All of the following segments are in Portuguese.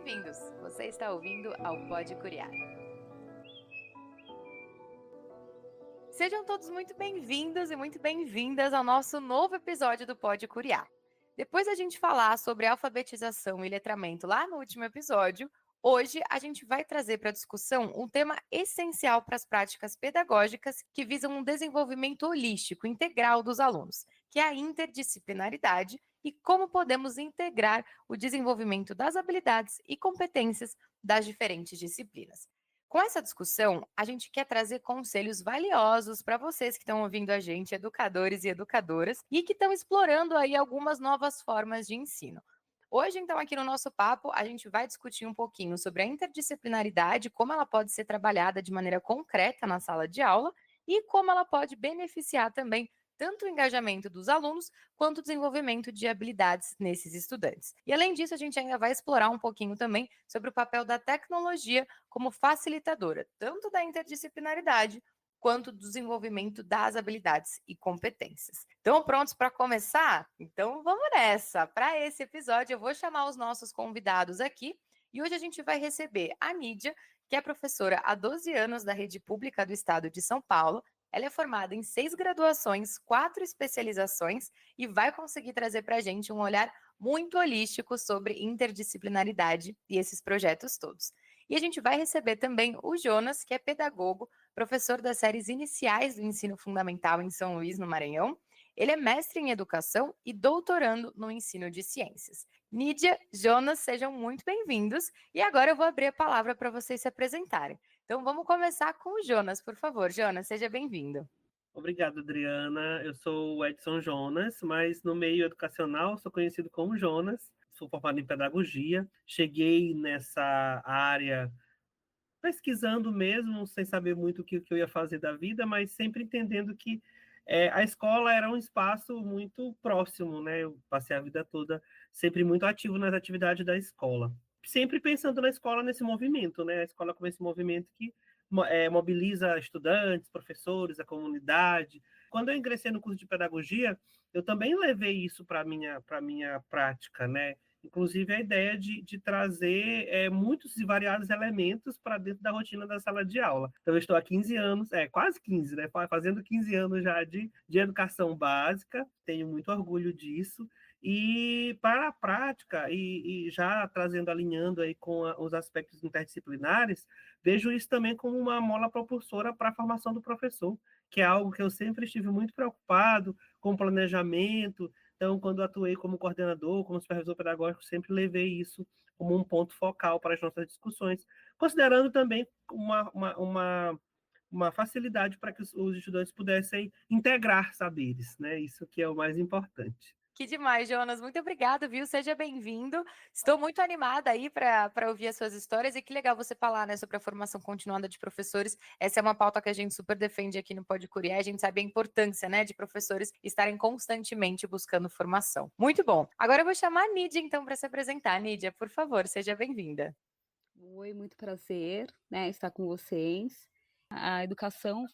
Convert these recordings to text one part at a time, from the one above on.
bem-vindos! Você está ouvindo ao Pode Curiar. Sejam todos muito bem-vindos e muito bem-vindas ao nosso novo episódio do Pode Curiar. Depois da gente falar sobre alfabetização e letramento lá no último episódio, hoje a gente vai trazer para a discussão um tema essencial para as práticas pedagógicas que visam um desenvolvimento holístico, integral dos alunos, que é a interdisciplinaridade e como podemos integrar o desenvolvimento das habilidades e competências das diferentes disciplinas. Com essa discussão, a gente quer trazer conselhos valiosos para vocês que estão ouvindo a gente, educadores e educadoras, e que estão explorando aí algumas novas formas de ensino. Hoje, então, aqui no nosso papo, a gente vai discutir um pouquinho sobre a interdisciplinaridade, como ela pode ser trabalhada de maneira concreta na sala de aula e como ela pode beneficiar também tanto o engajamento dos alunos quanto o desenvolvimento de habilidades nesses estudantes. E além disso, a gente ainda vai explorar um pouquinho também sobre o papel da tecnologia como facilitadora, tanto da interdisciplinaridade quanto do desenvolvimento das habilidades e competências. Estão prontos para começar? Então vamos nessa! Para esse episódio, eu vou chamar os nossos convidados aqui e hoje a gente vai receber a Nídia, que é professora há 12 anos da Rede Pública do Estado de São Paulo. Ela é formada em 6 graduações, 4 especializações e vai conseguir trazer para a gente um olhar muito holístico sobre interdisciplinaridade e esses projetos todos. E a gente vai receber também o Jonas, que é pedagogo, professor das séries iniciais do ensino fundamental em São Luís, no Maranhão. Ele é mestre em educação e doutorando no ensino de ciências. Nídia, Jonas, sejam muito bem-vindos. E agora eu vou abrir a palavra para vocês se apresentarem. Então vamos começar com o Jonas, por favor. Jonas, seja bem-vindo. Obrigado, Adriana. Eu sou o Edson Jonas, mas no meio educacional sou conhecido como Jonas. Sou formado em pedagogia. Cheguei nessa área pesquisando mesmo, sem saber muito o que eu ia fazer da vida, mas sempre entendendo que a escola era um espaço muito próximo, né? Eu passei a vida toda sempre muito ativo nas atividades da escola. Sempre pensando na escola nesse movimento, né? A escola como esse movimento que mobiliza estudantes, professores, a comunidade. Quando eu ingressei no curso de pedagogia, eu também levei isso para a minha prática, né? Inclusive a ideia de trazer muitos e variados elementos para dentro da rotina da sala de aula. Então, eu estou há 15 anos, quase 15, né? Fazendo 15 anos já de educação básica, tenho muito orgulho disso. E para a prática, e já trazendo, alinhando aí com os aspectos interdisciplinares, vejo isso também como uma mola propulsora para a formação do professor, que é algo que eu sempre estive muito preocupado com o planejamento. Então, quando atuei como coordenador, como supervisor pedagógico, sempre levei isso como um ponto focal para as nossas discussões, considerando também uma facilidade para que os estudantes pudessem integrar saberes, né? Isso que é o mais importante. Que demais, Jonas. Muito obrigada, viu? Seja bem-vindo. Estou muito animada aí para ouvir as suas histórias e que legal você falar, né, sobre a formação continuada de professores. Essa é uma pauta que a gente super defende aqui no Pode Curiar. A gente sabe a importância, né, de professores estarem constantemente buscando formação. Muito bom. Agora eu vou chamar a Nídia, então, para se apresentar. Nídia, por favor, seja bem-vinda. Oi, muito prazer, né, estar com vocês. A educação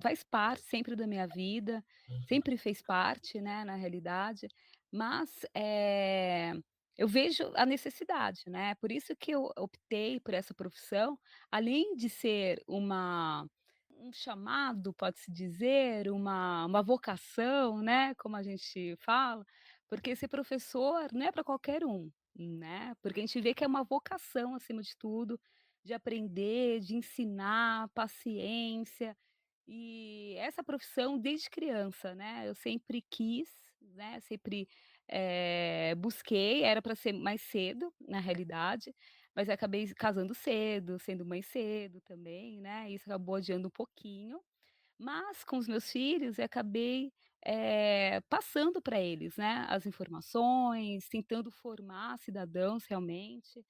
faz parte sempre da minha vida, sempre fez parte, né, na realidade, mas, eu vejo a necessidade, né, por isso que eu optei por essa profissão, além de ser um chamado, pode-se dizer, uma vocação, né, como a gente fala, porque ser professor não é para qualquer um, né, porque a gente vê que é uma vocação acima de tudo, de aprender, de ensinar, paciência, e essa profissão desde criança, né, eu sempre quis, né, sempre, busquei, era para ser mais cedo, na realidade, mas acabei casando cedo, sendo mãe cedo também, né, isso acabou adiando um pouquinho, mas com os meus filhos eu acabei, passando para eles, né, as informações, tentando formar cidadãos realmente,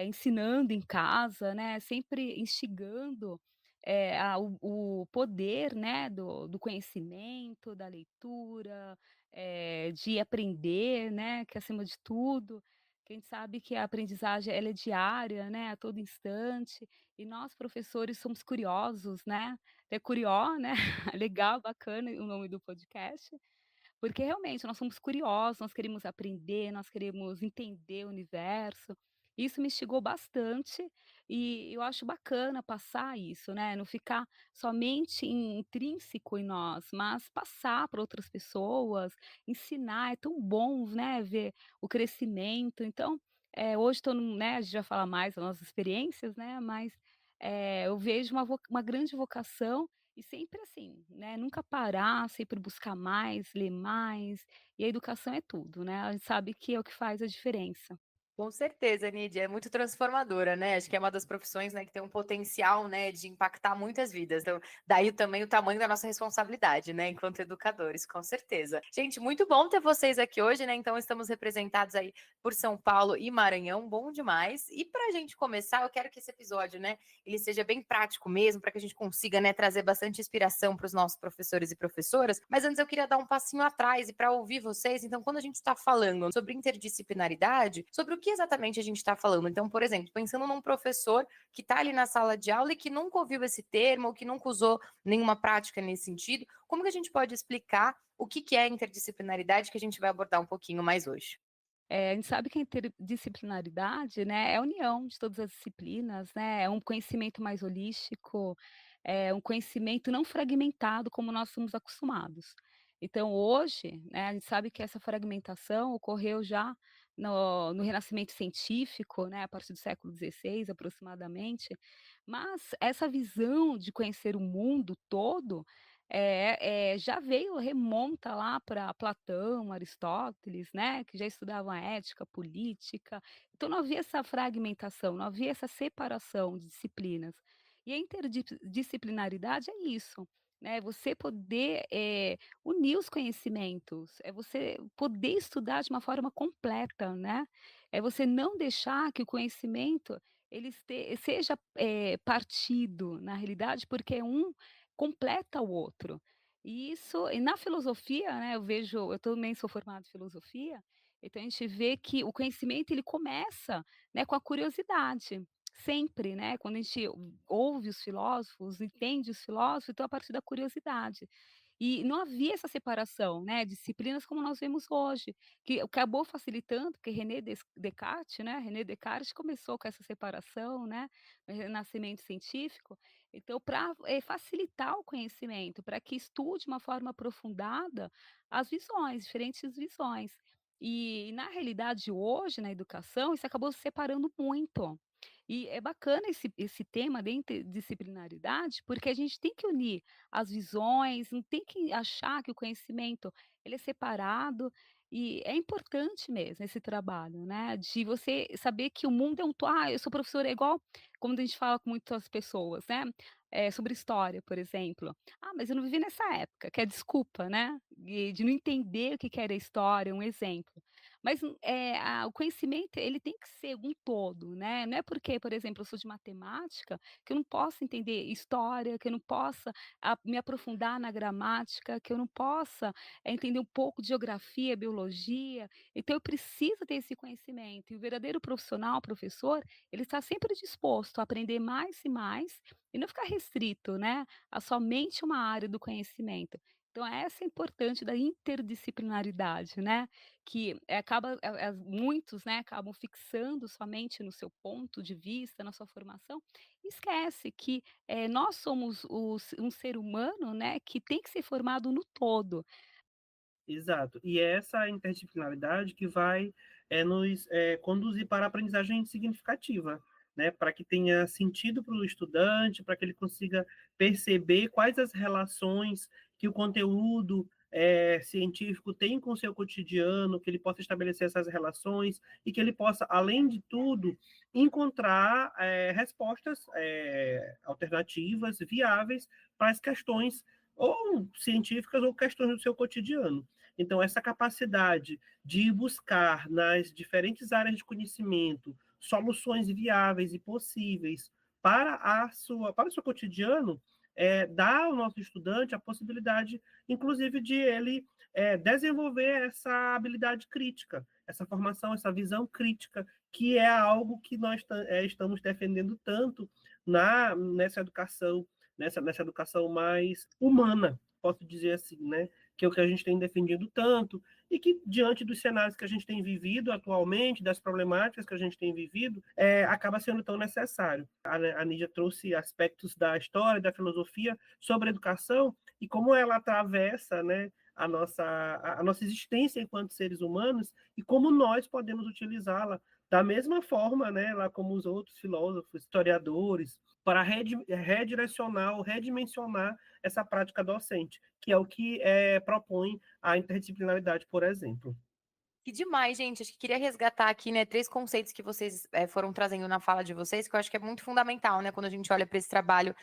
ensinando em casa, né, sempre instigando, o poder, né, do conhecimento, da leitura, de aprender, né, que acima de tudo, que a gente sabe que a aprendizagem ela é diária, né, a todo instante, e nós professores somos curiosos, né, é curió, né, legal, bacana o nome do podcast, porque realmente nós somos curiosos, nós queremos aprender, nós queremos entender o universo, Isso me instigou bastante e eu acho bacana passar isso, né, não ficar somente intrínseco em nós, mas passar para outras pessoas, ensinar, é tão bom, né, ver o crescimento. Então, hoje estou né, a gente vai falar mais das nossas experiências, né, mas, eu vejo uma grande vocação e sempre assim, né, nunca parar, sempre buscar mais, ler mais, e a educação é tudo, né, a gente sabe que é o que faz a diferença. Com certeza, Nidia, é muito transformadora, né? Acho que é uma das profissões, né, que tem um potencial, né, de impactar muitas vidas. Então, daí também o tamanho da nossa responsabilidade, né, enquanto educadores, com certeza. Gente, muito bom ter vocês aqui hoje, né? Então, estamos representados aí por São Paulo e Maranhão, bom demais. E para a gente começar, eu quero que esse episódio, né, ele seja bem prático mesmo, para que a gente consiga, né, trazer bastante inspiração para os nossos professores e professoras. Mas antes eu queria dar um passinho atrás e para ouvir vocês. Então, quando a gente está falando sobre interdisciplinaridade, sobre o que exatamente a gente está falando? Então, por exemplo, pensando num professor que está ali na sala de aula e que nunca ouviu esse termo, ou que nunca usou nenhuma prática nesse sentido, como que a gente pode explicar o que é interdisciplinaridade que a gente vai abordar um pouquinho mais hoje? A gente sabe que a interdisciplinaridade, né, é a união de todas as disciplinas, né, é um conhecimento mais holístico, é um conhecimento não fragmentado como nós somos acostumados. Então hoje, né, a gente sabe que essa fragmentação ocorreu já no Renascimento científico, né, a partir do século XVI aproximadamente, mas essa visão de conhecer o mundo todo, já veio remonta lá para Platão, Aristóteles, né, que já estudavam a ética, política. Então não havia essa fragmentação, não havia essa separação de disciplinas. E a interdisciplinaridade é isso, né, você poder, unir os conhecimentos, é você poder estudar de uma forma completa, né, é você não deixar que o conhecimento seja, partido, na realidade, porque um completa o outro. E na filosofia, né, eu também sou formada em filosofia, então a gente vê que o conhecimento ele começa, né, com a curiosidade, sempre, né, quando a gente ouve os filósofos, entende os filósofos, então a partir da curiosidade. E não havia essa separação, né, disciplinas como nós vemos hoje, que acabou facilitando, porque René Descartes começou com essa separação, né, no renascimento científico, então para facilitar o conhecimento, para que estude de uma forma aprofundada as visões, diferentes visões. E na realidade hoje, na educação, isso acabou se separando muito. E é bacana esse tema da interdisciplinaridade, porque a gente tem que unir as visões, não tem que achar que o conhecimento ele é separado, e é importante mesmo esse trabalho, né, de você saber que o mundo é eu sou professora é igual quando a gente fala com muitas pessoas, né, sobre história, por exemplo. "Ah, mas eu não vivi nessa época", que é desculpa, né, de não entender o que que era história, um exemplo. Mas, o conhecimento ele tem que ser um todo, né, não é porque, por exemplo, eu sou de matemática, que eu não posso entender história, que eu não possa me aprofundar na gramática, que eu não possa, entender um pouco de geografia, biologia. Então eu preciso ter esse conhecimento, e o verdadeiro profissional, professor, ele está sempre disposto a aprender mais e mais, e não ficar restrito, né, a somente uma área do conhecimento. Então essa é importante da interdisciplinaridade, né, que muitos, né, acabam fixando somente no seu ponto de vista, na sua formação, e esquece que, nós somos um ser humano, né, que tem que ser formado no todo. Exato. E é essa interdisciplinaridade que vai nos conduzir para a aprendizagem significativa, né? Para que tenha sentido para o estudante, para que ele consiga perceber quais as relações que o conteúdo científico tem com o seu cotidiano, que ele possa estabelecer essas relações e que ele possa, além de tudo, encontrar respostas alternativas, viáveis para as questões ou científicas ou questões do seu cotidiano. Então, essa capacidade de buscar nas diferentes áreas de conhecimento soluções viáveis e possíveis para o seu cotidiano, dá ao nosso estudante a possibilidade, inclusive, de ele desenvolver essa habilidade crítica, essa formação, essa visão crítica, que é algo que nós estamos defendendo tanto nessa educação, nessa educação mais humana, posso dizer assim, né? Que é o que a gente tem defendido tanto, e que, diante dos cenários que a gente tem vivido atualmente, das problemáticas que a gente tem vivido, acaba sendo tão necessário. A Nídia trouxe aspectos da história, da filosofia sobre a educação e como ela atravessa, né, a nossa existência enquanto seres humanos e como nós podemos utilizá-la da mesma forma, né, lá como os outros filósofos, historiadores, para redirecionar ou redimensionar essa prática docente, que é o que propõe a interdisciplinaridade, por exemplo. Que demais, gente. Acho que queria resgatar aqui, né, 3 conceitos que vocês foram trazendo na fala de vocês, que eu acho que é muito fundamental, né, quando a gente olha para esse trabalho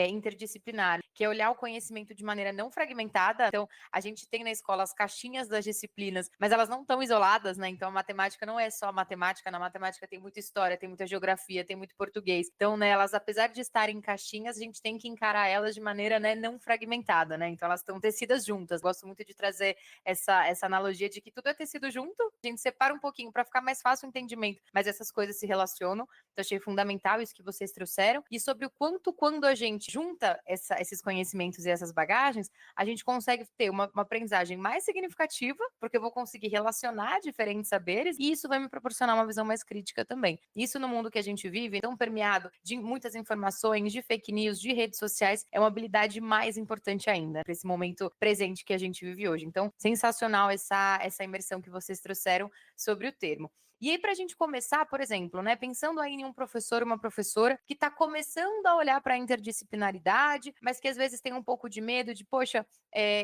interdisciplinar, que é olhar o conhecimento de maneira não fragmentada. Então, a gente tem na escola as caixinhas das disciplinas, mas elas não estão isoladas, né? Então, a matemática não é só matemática. Na matemática tem muita história, tem muita geografia, tem muito português. Então, né, elas, apesar de estarem em caixinhas, a gente tem que encarar elas de maneira, né, não fragmentada, né? Então, elas estão tecidas juntas. Gosto muito de trazer essa analogia de que tudo é tecido junto. A gente separa um pouquinho para ficar mais fácil o entendimento, mas essas coisas se relacionam. Então, achei fundamental isso que vocês trouxeram. E sobre o quanto, quando a gente junta esses conhecimentos e essas bagagens, a gente consegue ter uma aprendizagem mais significativa, porque eu vou conseguir relacionar diferentes saberes, e isso vai me proporcionar uma visão mais crítica também. Isso no mundo que a gente vive, tão permeado de muitas informações, de fake news, de redes sociais, é uma habilidade mais importante ainda, para esse momento presente que a gente vive hoje. Então, sensacional essa imersão que vocês trouxeram sobre o termo. E aí, para a gente começar, por exemplo, né, pensando aí em um professor, uma professora que está começando a olhar para a interdisciplinaridade, mas que às vezes tem um pouco de medo de, poxa,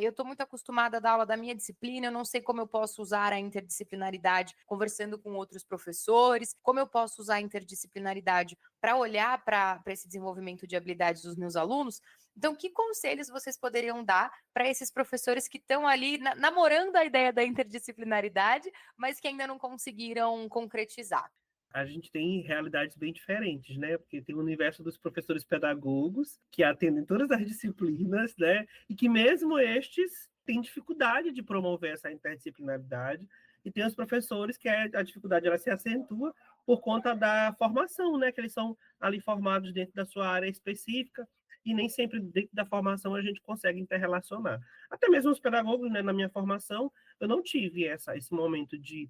eu estou muito acostumada a dar aula da minha disciplina, eu não sei como eu posso usar a interdisciplinaridade conversando com outros professores, como eu posso usar a interdisciplinaridade para olhar para esse desenvolvimento de habilidades dos meus alunos. Então, que conselhos vocês poderiam dar para esses professores que estão ali namorando a ideia da interdisciplinaridade, mas que ainda não conseguiram concretizar? A gente tem realidades bem diferentes, né? Porque tem o universo dos professores pedagogos, que atendem todas as disciplinas, né? E que mesmo estes têm dificuldade de promover essa interdisciplinaridade. E tem os professores que a dificuldade ela se acentua por conta da formação, né? Que eles são ali formados dentro da sua área específica e nem sempre dentro da formação a gente consegue interrelacionar. Até mesmo os pedagogos, né? Na minha formação, eu não tive esse momento de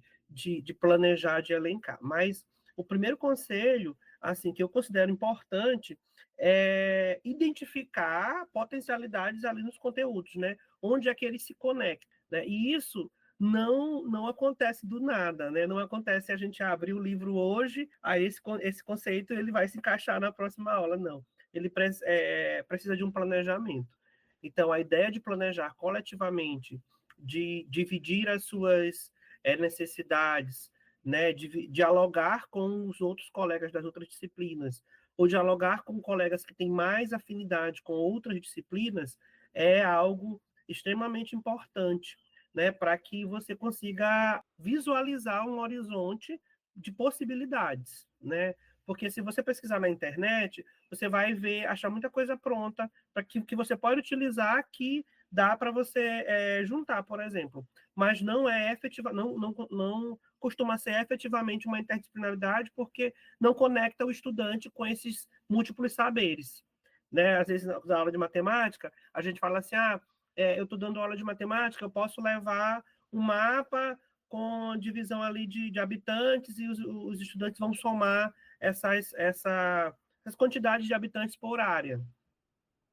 planejar, de elencar. Mas o primeiro conselho, assim, que eu considero importante é identificar potencialidades ali nos conteúdos, né? Onde é que eles se conectam, né? E isso não acontece do nada, né? Não acontece a gente abrir o livro hoje, aí esse conceito ele vai se encaixar na próxima aula, não. Ele precisa de um planejamento. Então, a ideia de planejar coletivamente, de dividir as suas necessidades, né, de dialogar com os outros colegas das outras disciplinas, ou dialogar com colegas que têm mais afinidade com outras disciplinas, é algo extremamente importante, né, para que você consiga visualizar um horizonte de possibilidades, né? Porque se você pesquisar na internet, você vai achar muita coisa pronta para que você pode utilizar que dá para você juntar, por exemplo. Mas não é efetiva, não costuma ser efetivamente uma interdisciplinaridade, porque não conecta o estudante com esses múltiplos saberes. Né? Às vezes, na aula de matemática, a gente fala assim, eu estou dando aula de matemática, eu posso levar um mapa com divisão ali de habitantes e os estudantes vão somar essas quantidades de habitantes por área.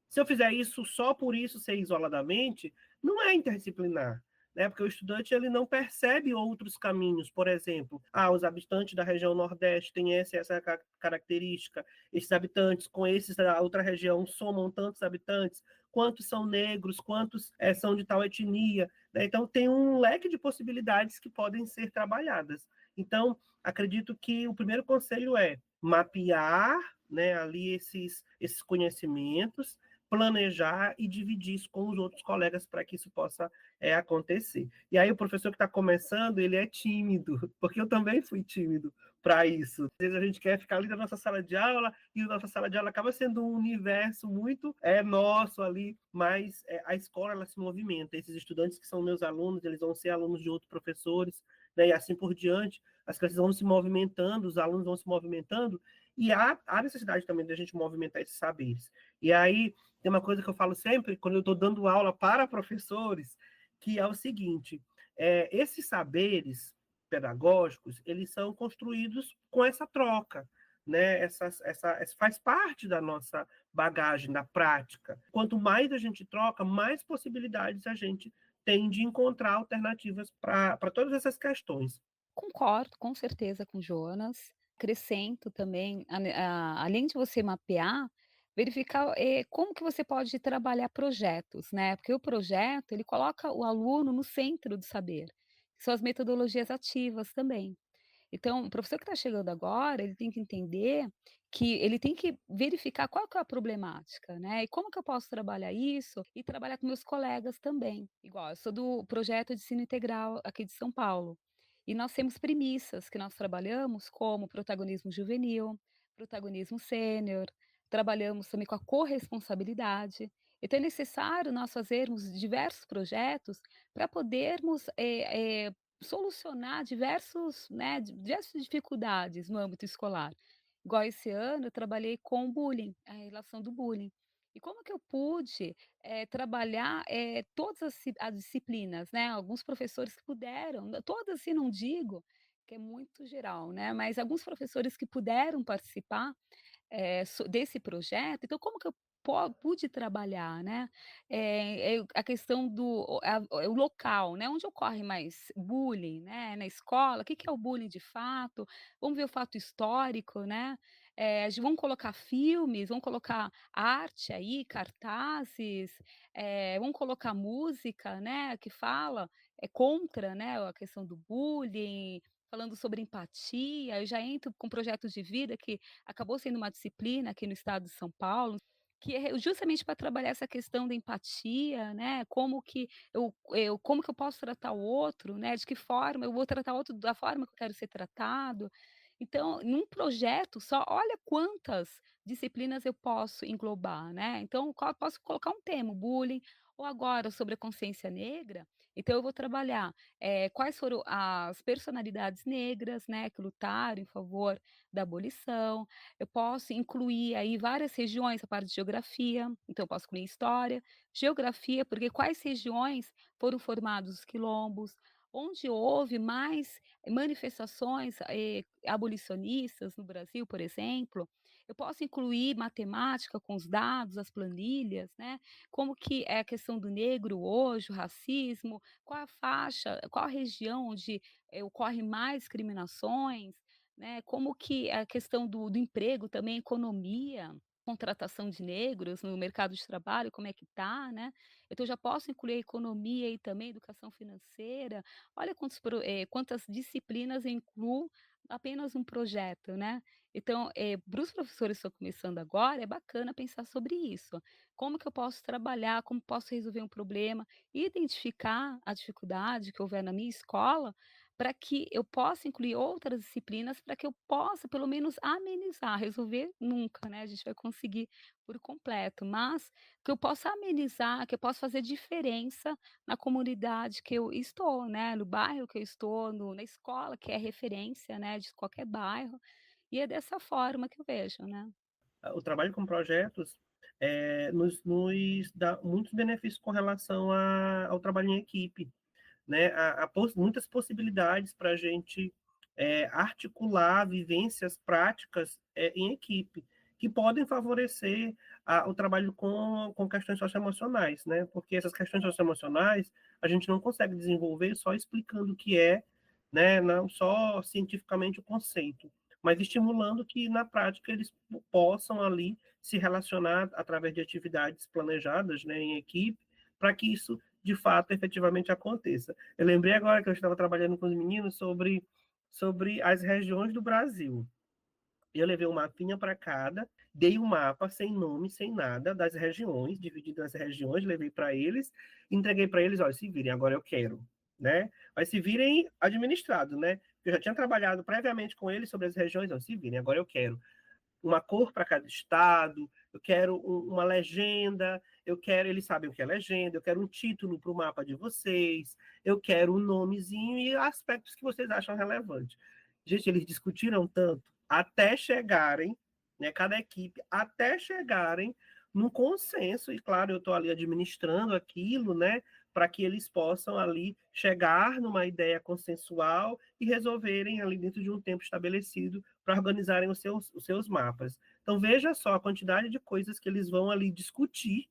Se eu fizer isso só por isso, ser isoladamente, não é interdisciplinar, né? Porque o estudante ele não percebe outros caminhos. Por exemplo, os habitantes da região Nordeste têm essa característica, esses habitantes com esses da outra região somam tantos habitantes, quantos são negros, quantos são de tal etnia, né? Então, tem um leque de possibilidades que podem ser trabalhadas. Então, acredito que o primeiro conselho é mapear, né, ali esses conhecimentos, planejar e dividir isso com os outros colegas para que isso possa acontecer. E aí o professor que está começando, ele é tímido, porque eu também fui tímido para isso. Às vezes a gente quer ficar ali na nossa sala de aula, e a nossa sala de aula acaba sendo um universo muito nosso ali, mas a escola ela se movimenta. Esses estudantes que são meus alunos, eles vão ser alunos de outros professores, né, e assim por diante. As crianças vão se movimentando, os alunos vão se movimentando, e há necessidade também da gente movimentar esses saberes. E aí, tem uma coisa que eu falo sempre, quando eu estou dando aula para professores, que é o seguinte, esses saberes pedagógicos, eles são construídos com essa troca, né? Faz parte da nossa bagagem, da prática. Quanto mais a gente troca, mais possibilidades a gente tem de encontrar alternativas para todas essas questões. Concordo, com certeza, com Jonas. Acrescento também, além de você mapear, verificar, como que você pode trabalhar projetos, né, porque o projeto, ele coloca o aluno no centro do saber, que são as metodologias ativas também. Então, o professor que está chegando agora, ele tem que entender que ele tem que verificar qual que é a problemática, né, e como que eu posso trabalhar isso e trabalhar com meus colegas também. Igual, eu sou do projeto de ensino integral aqui de São Paulo, e nós temos premissas que nós trabalhamos como protagonismo juvenil, protagonismo sênior, trabalhamos também com a corresponsabilidade. Então é necessário nós fazermos diversos projetos para podermos, solucionar diversos, né, diversas dificuldades no âmbito escolar. Igual esse ano eu trabalhei com bullying, a relação do bullying. E como que eu pude, trabalhar, todas as disciplinas, né, alguns professores que puderam, todas assim não digo, que é muito geral, né, mas alguns professores que puderam participar desse projeto, então como que eu pude trabalhar, né, a questão o local, né, onde ocorre mais bullying, né, na escola, o que que é o bullying de fato, vamos ver o fato histórico, né, vamos colocar filmes, vamos colocar arte aí, cartazes, vamos colocar música, né, que fala, contra, né, a questão do bullying, falando sobre empatia, eu já entro com projetos de vida que acabou sendo uma disciplina aqui no estado de São Paulo, que é justamente para trabalhar essa questão da empatia, né, como que eu posso tratar o outro, né, de que forma eu vou tratar o outro da forma que eu quero ser tratado. Então, num projeto só, olha quantas disciplinas eu posso englobar, né. Então, posso colocar um tema, o bullying, ou agora sobre a consciência negra, então eu vou trabalhar, quais foram as personalidades negras, né, que lutaram em favor da abolição. Eu posso incluir aí várias regiões, a parte de geografia, então eu posso incluir história, geografia, porque quais regiões foram formados os quilombos, onde houve mais manifestações, abolicionistas no Brasil, por exemplo. Eu posso incluir matemática com os dados, as planilhas, né, como que é a questão do negro hoje, o racismo, qual a faixa, qual a região onde, ocorre mais discriminações, né, como que a questão do emprego também, economia, contratação de negros no mercado de trabalho, como é que tá, né. Então já posso incluir a economia e também educação financeira. Olha quantas disciplinas eu incluo apenas um projeto, né. Então, para os professores que estão começando agora, é bacana pensar sobre isso. Como que eu posso trabalhar, como posso resolver um problema, identificar a dificuldade que houver na minha escola, para que eu possa incluir outras disciplinas, para que eu possa pelo menos amenizar, resolver nunca, né, a gente vai conseguir por completo, mas que eu possa amenizar, que eu possa fazer diferença na comunidade que eu estou, né, no bairro que eu estou, na escola que é referência, né, de qualquer bairro, e é dessa forma que eu vejo, né. O trabalho com projetos nos dá muitos benefícios com relação ao trabalho em equipe, né? Muitas possibilidades para a gente articular vivências práticas em equipe, que podem favorecer o trabalho com questões socioemocionais, né? Porque essas questões socioemocionais a gente não consegue desenvolver só explicando o que é, né? Não só cientificamente o conceito, mas estimulando que na prática eles possam ali se relacionar através de atividades planejadas, né, em equipe, para que isso de fato efetivamente aconteça. Eu lembrei agora que eu estava trabalhando com os meninos sobre as regiões do Brasil. Eu levei um mapinha para cada, dei um mapa sem nome, sem nada, das regiões, dividido as regiões, levei para eles, entreguei para eles, olha, se virem, agora eu quero, né? Mas se virem administrado, né? Eu já tinha trabalhado previamente com eles sobre as regiões, ó, se virem, agora eu quero uma cor para cada estado, eu quero uma legenda, eu quero, eles sabem o que é legenda, eu quero um título para o mapa de vocês, eu quero um nomezinho e aspectos que vocês acham relevantes. Gente, eles discutiram tanto até chegarem, né, cada equipe, até chegarem num consenso, e claro, eu estou ali administrando aquilo, né, para que eles possam ali chegar numa ideia consensual e resolverem ali dentro de um tempo estabelecido para organizarem os seus mapas. Então, veja só a quantidade de coisas que eles vão ali discutir,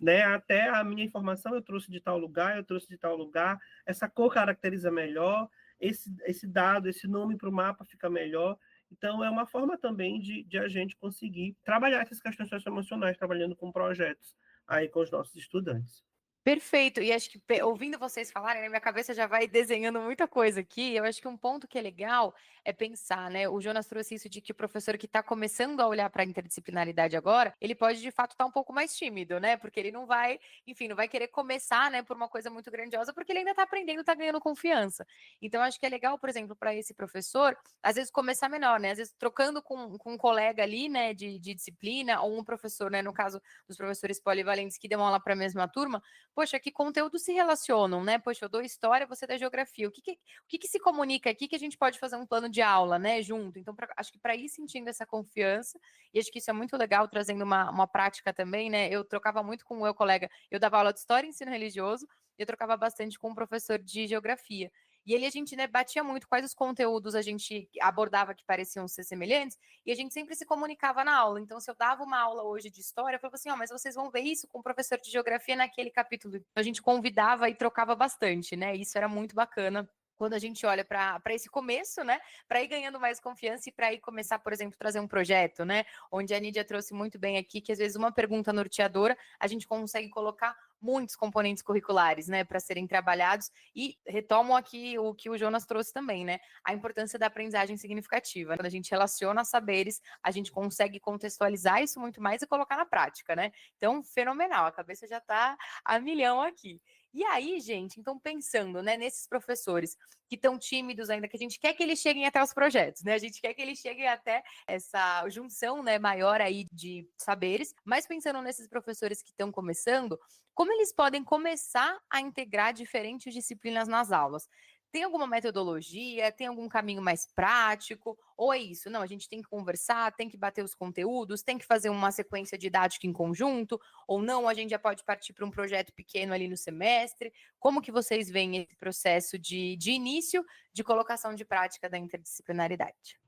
né? Até a minha informação eu trouxe de tal lugar, eu trouxe de tal lugar, essa cor caracteriza melhor, esse dado, esse nome para o mapa fica melhor. Então, é uma forma também de a gente conseguir trabalhar essas questões socioemocionais, trabalhando com projetos aí com os nossos estudantes. Perfeito. E acho que ouvindo vocês falarem, na minha cabeça já vai desenhando muita coisa aqui. Eu acho que um ponto que é legal é pensar, né? O Jonas trouxe isso de que o professor que está começando a olhar para a interdisciplinaridade agora, ele pode de fato estar um pouco mais tímido, né? Porque ele não vai, enfim, não vai querer começar, né, por uma coisa muito grandiosa, porque ele ainda está aprendendo, está ganhando confiança. Então, acho que é legal, por exemplo, para esse professor, às vezes começar menor, né? Às vezes trocando com um colega ali, né, de disciplina, ou um professor, né? No caso dos professores polivalentes que dão aula para a mesma turma. Poxa, que conteúdos se relacionam, né? Poxa, eu dou história, você dá geografia. O que se comunica aqui que a gente pode fazer um plano de aula, né, junto? Então, acho que para ir sentindo essa confiança, e acho que isso é muito legal, trazendo uma prática também, né? Eu trocava muito com o meu colega, eu dava aula de história e ensino religioso, e eu trocava bastante com um professor de geografia. E ele, a gente, né, batia muito quais os conteúdos a gente abordava que pareciam ser semelhantes, e a gente sempre se comunicava na aula. Então, se eu dava uma aula hoje de história, eu falava assim, mas vocês vão ver isso com o professor de geografia naquele capítulo. A gente convidava e trocava bastante, né? Isso era muito bacana quando a gente olha para esse começo, né? Para ir ganhando mais confiança e para ir começar, por exemplo, trazer um projeto, né? Onde a Nídia trouxe muito bem aqui que às vezes uma pergunta norteadora a gente consegue colocar muitos componentes curriculares, né, para serem trabalhados, e retomo aqui o que o Jonas trouxe também, né, a importância da aprendizagem significativa. Quando a gente relaciona saberes, a gente consegue contextualizar isso muito mais e colocar na prática, né? Então, fenomenal, a cabeça já está a milhão aqui. E aí, gente, então pensando, né, nesses professores que estão tímidos ainda, que a gente quer que eles cheguem até os projetos, né? A gente quer que eles cheguem até essa junção, né, maior aí de saberes, mas pensando nesses professores que estão começando, como eles podem começar a integrar diferentes disciplinas nas aulas? Tem alguma metodologia? Tem algum caminho mais prático? Ou é isso? Não, a gente tem que conversar, tem que bater os conteúdos, tem que fazer uma sequência didática em conjunto, ou não, a gente já pode partir para um projeto pequeno ali no semestre. Como que vocês veem esse processo de início de colocação de prática da interdisciplinaridade?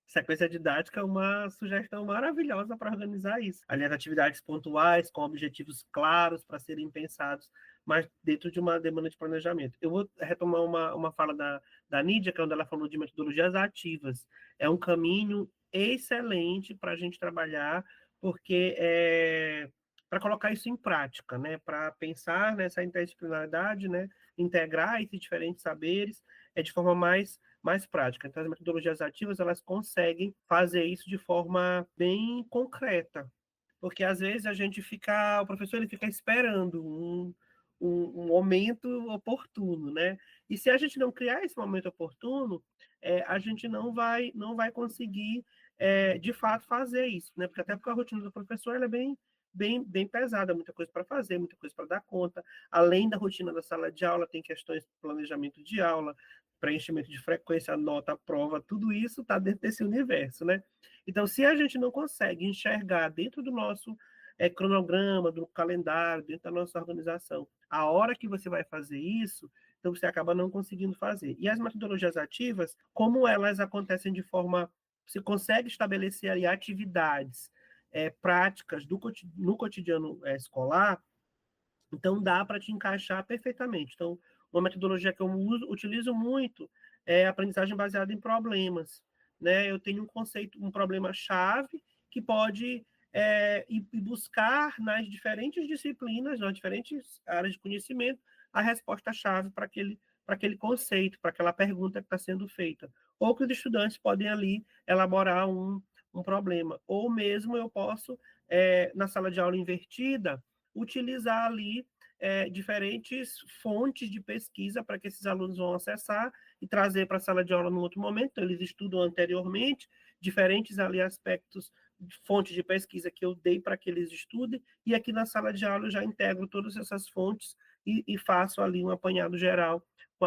Sequência didática é uma sugestão maravilhosa para organizar isso. Aliás, atividades pontuais, com objetivos claros para serem pensados, mas dentro de uma demanda de planejamento. Eu vou retomar uma fala da Nídia, que é onde ela falou de metodologias ativas. É um caminho excelente para a gente trabalhar, porque para colocar isso em prática, né? Para pensar nessa interdisciplinaridade, né? Integrar esses diferentes saberes de forma mais prática. Então, as metodologias ativas, elas conseguem fazer isso de forma bem concreta, porque às vezes o professor ele fica esperando um momento oportuno, né? E se a gente não criar esse momento oportuno, a gente não vai conseguir, de fato, fazer isso, né? Porque a rotina do professor ela é bem pesada, muita coisa para fazer, muita coisa para dar conta. Além da rotina da sala de aula, tem questões de planejamento de aula, preenchimento de frequência, nota, prova, tudo isso está dentro desse universo, né? Então, se a gente não consegue enxergar dentro do nosso cronograma, do calendário, dentro da nossa organização, a hora que você vai fazer isso, então você acaba não conseguindo fazer. E as metodologias ativas, como elas acontecem de forma... Você consegue estabelecer ali atividades práticas no cotidiano escolar, então dá para te encaixar perfeitamente. Então, uma metodologia que eu utilizo muito é a aprendizagem baseada em problemas. Né? Eu tenho um conceito, um problema-chave que pode ir buscar nas diferentes disciplinas, nas diferentes áreas de conhecimento, a resposta-chave para aquele conceito, para aquela pergunta que está sendo feita. Ou que os estudantes podem ali elaborar um problema. Ou mesmo eu posso, na sala de aula invertida, utilizar ali diferentes fontes de pesquisa para que esses alunos vão acessar e trazer para a sala de aula no outro momento. Então, eles estudam anteriormente diferentes ali aspectos, fontes de pesquisa que eu dei para que eles estudem, e aqui na sala de aula eu já integro todas essas fontes e faço ali um apanhado geral com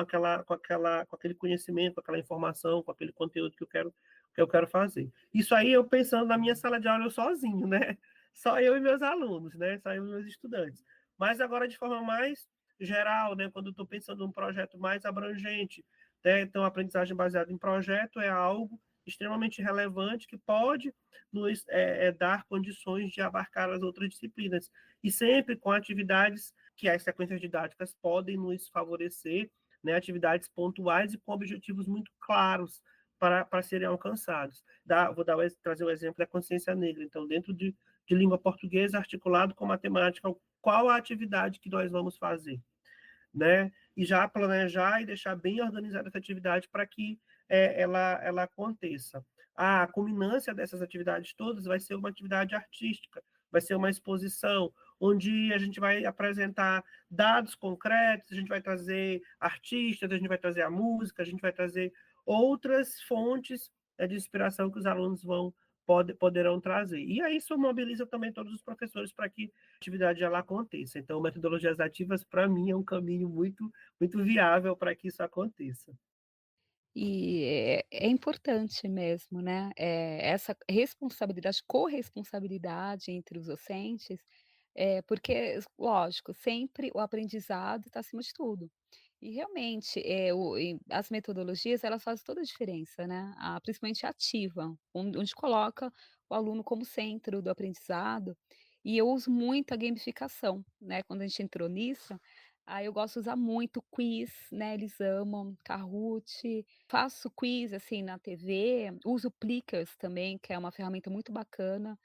aquele conhecimento, com aquela informação, com aquele conteúdo que eu quero fazer. Isso aí eu pensando na minha sala de aula eu sozinho, né? Só eu e meus alunos, né? Só eu e meus estudantes. Mas agora de forma geral, né? Quando eu estou pensando num projeto mais abrangente, né? Então, a aprendizagem baseada em projeto é algo extremamente relevante que pode nos dar condições de abarcar as outras disciplinas, e sempre com atividades que as sequências didáticas podem nos favorecer, né? Atividades pontuais e com objetivos muito claros para serem alcançados. Trazer o exemplo da consciência negra. Então, dentro de língua portuguesa, articulado com matemática, qual a atividade que nós vamos fazer, né? E já planejar e deixar bem organizada essa atividade para que ela aconteça. A culminância dessas atividades todas vai ser uma atividade artística, vai ser uma exposição, onde a gente vai apresentar dados concretos, a gente vai trazer artistas, a gente vai trazer a música, a gente vai trazer outras fontes de inspiração que os alunos poderão trazer. E aí isso mobiliza também todos os professores para que a atividade ela aconteça. Então, metodologias ativas, para mim, é um caminho muito viável para que isso aconteça. E é importante mesmo, né, essa responsabilidade, corresponsabilidade entre os docentes, porque, lógico, sempre o aprendizado está acima de tudo. E realmente, as metodologias, elas fazem toda a diferença, né, principalmente a ativa, onde coloca o aluno como centro do aprendizado, e eu uso muito a gamificação, né, quando a gente entrou nisso, aí eu gosto de usar muito quiz, né, eles amam, Kahoot, faço quiz, assim, na TV, uso Plickers também, que é uma ferramenta muito bacana,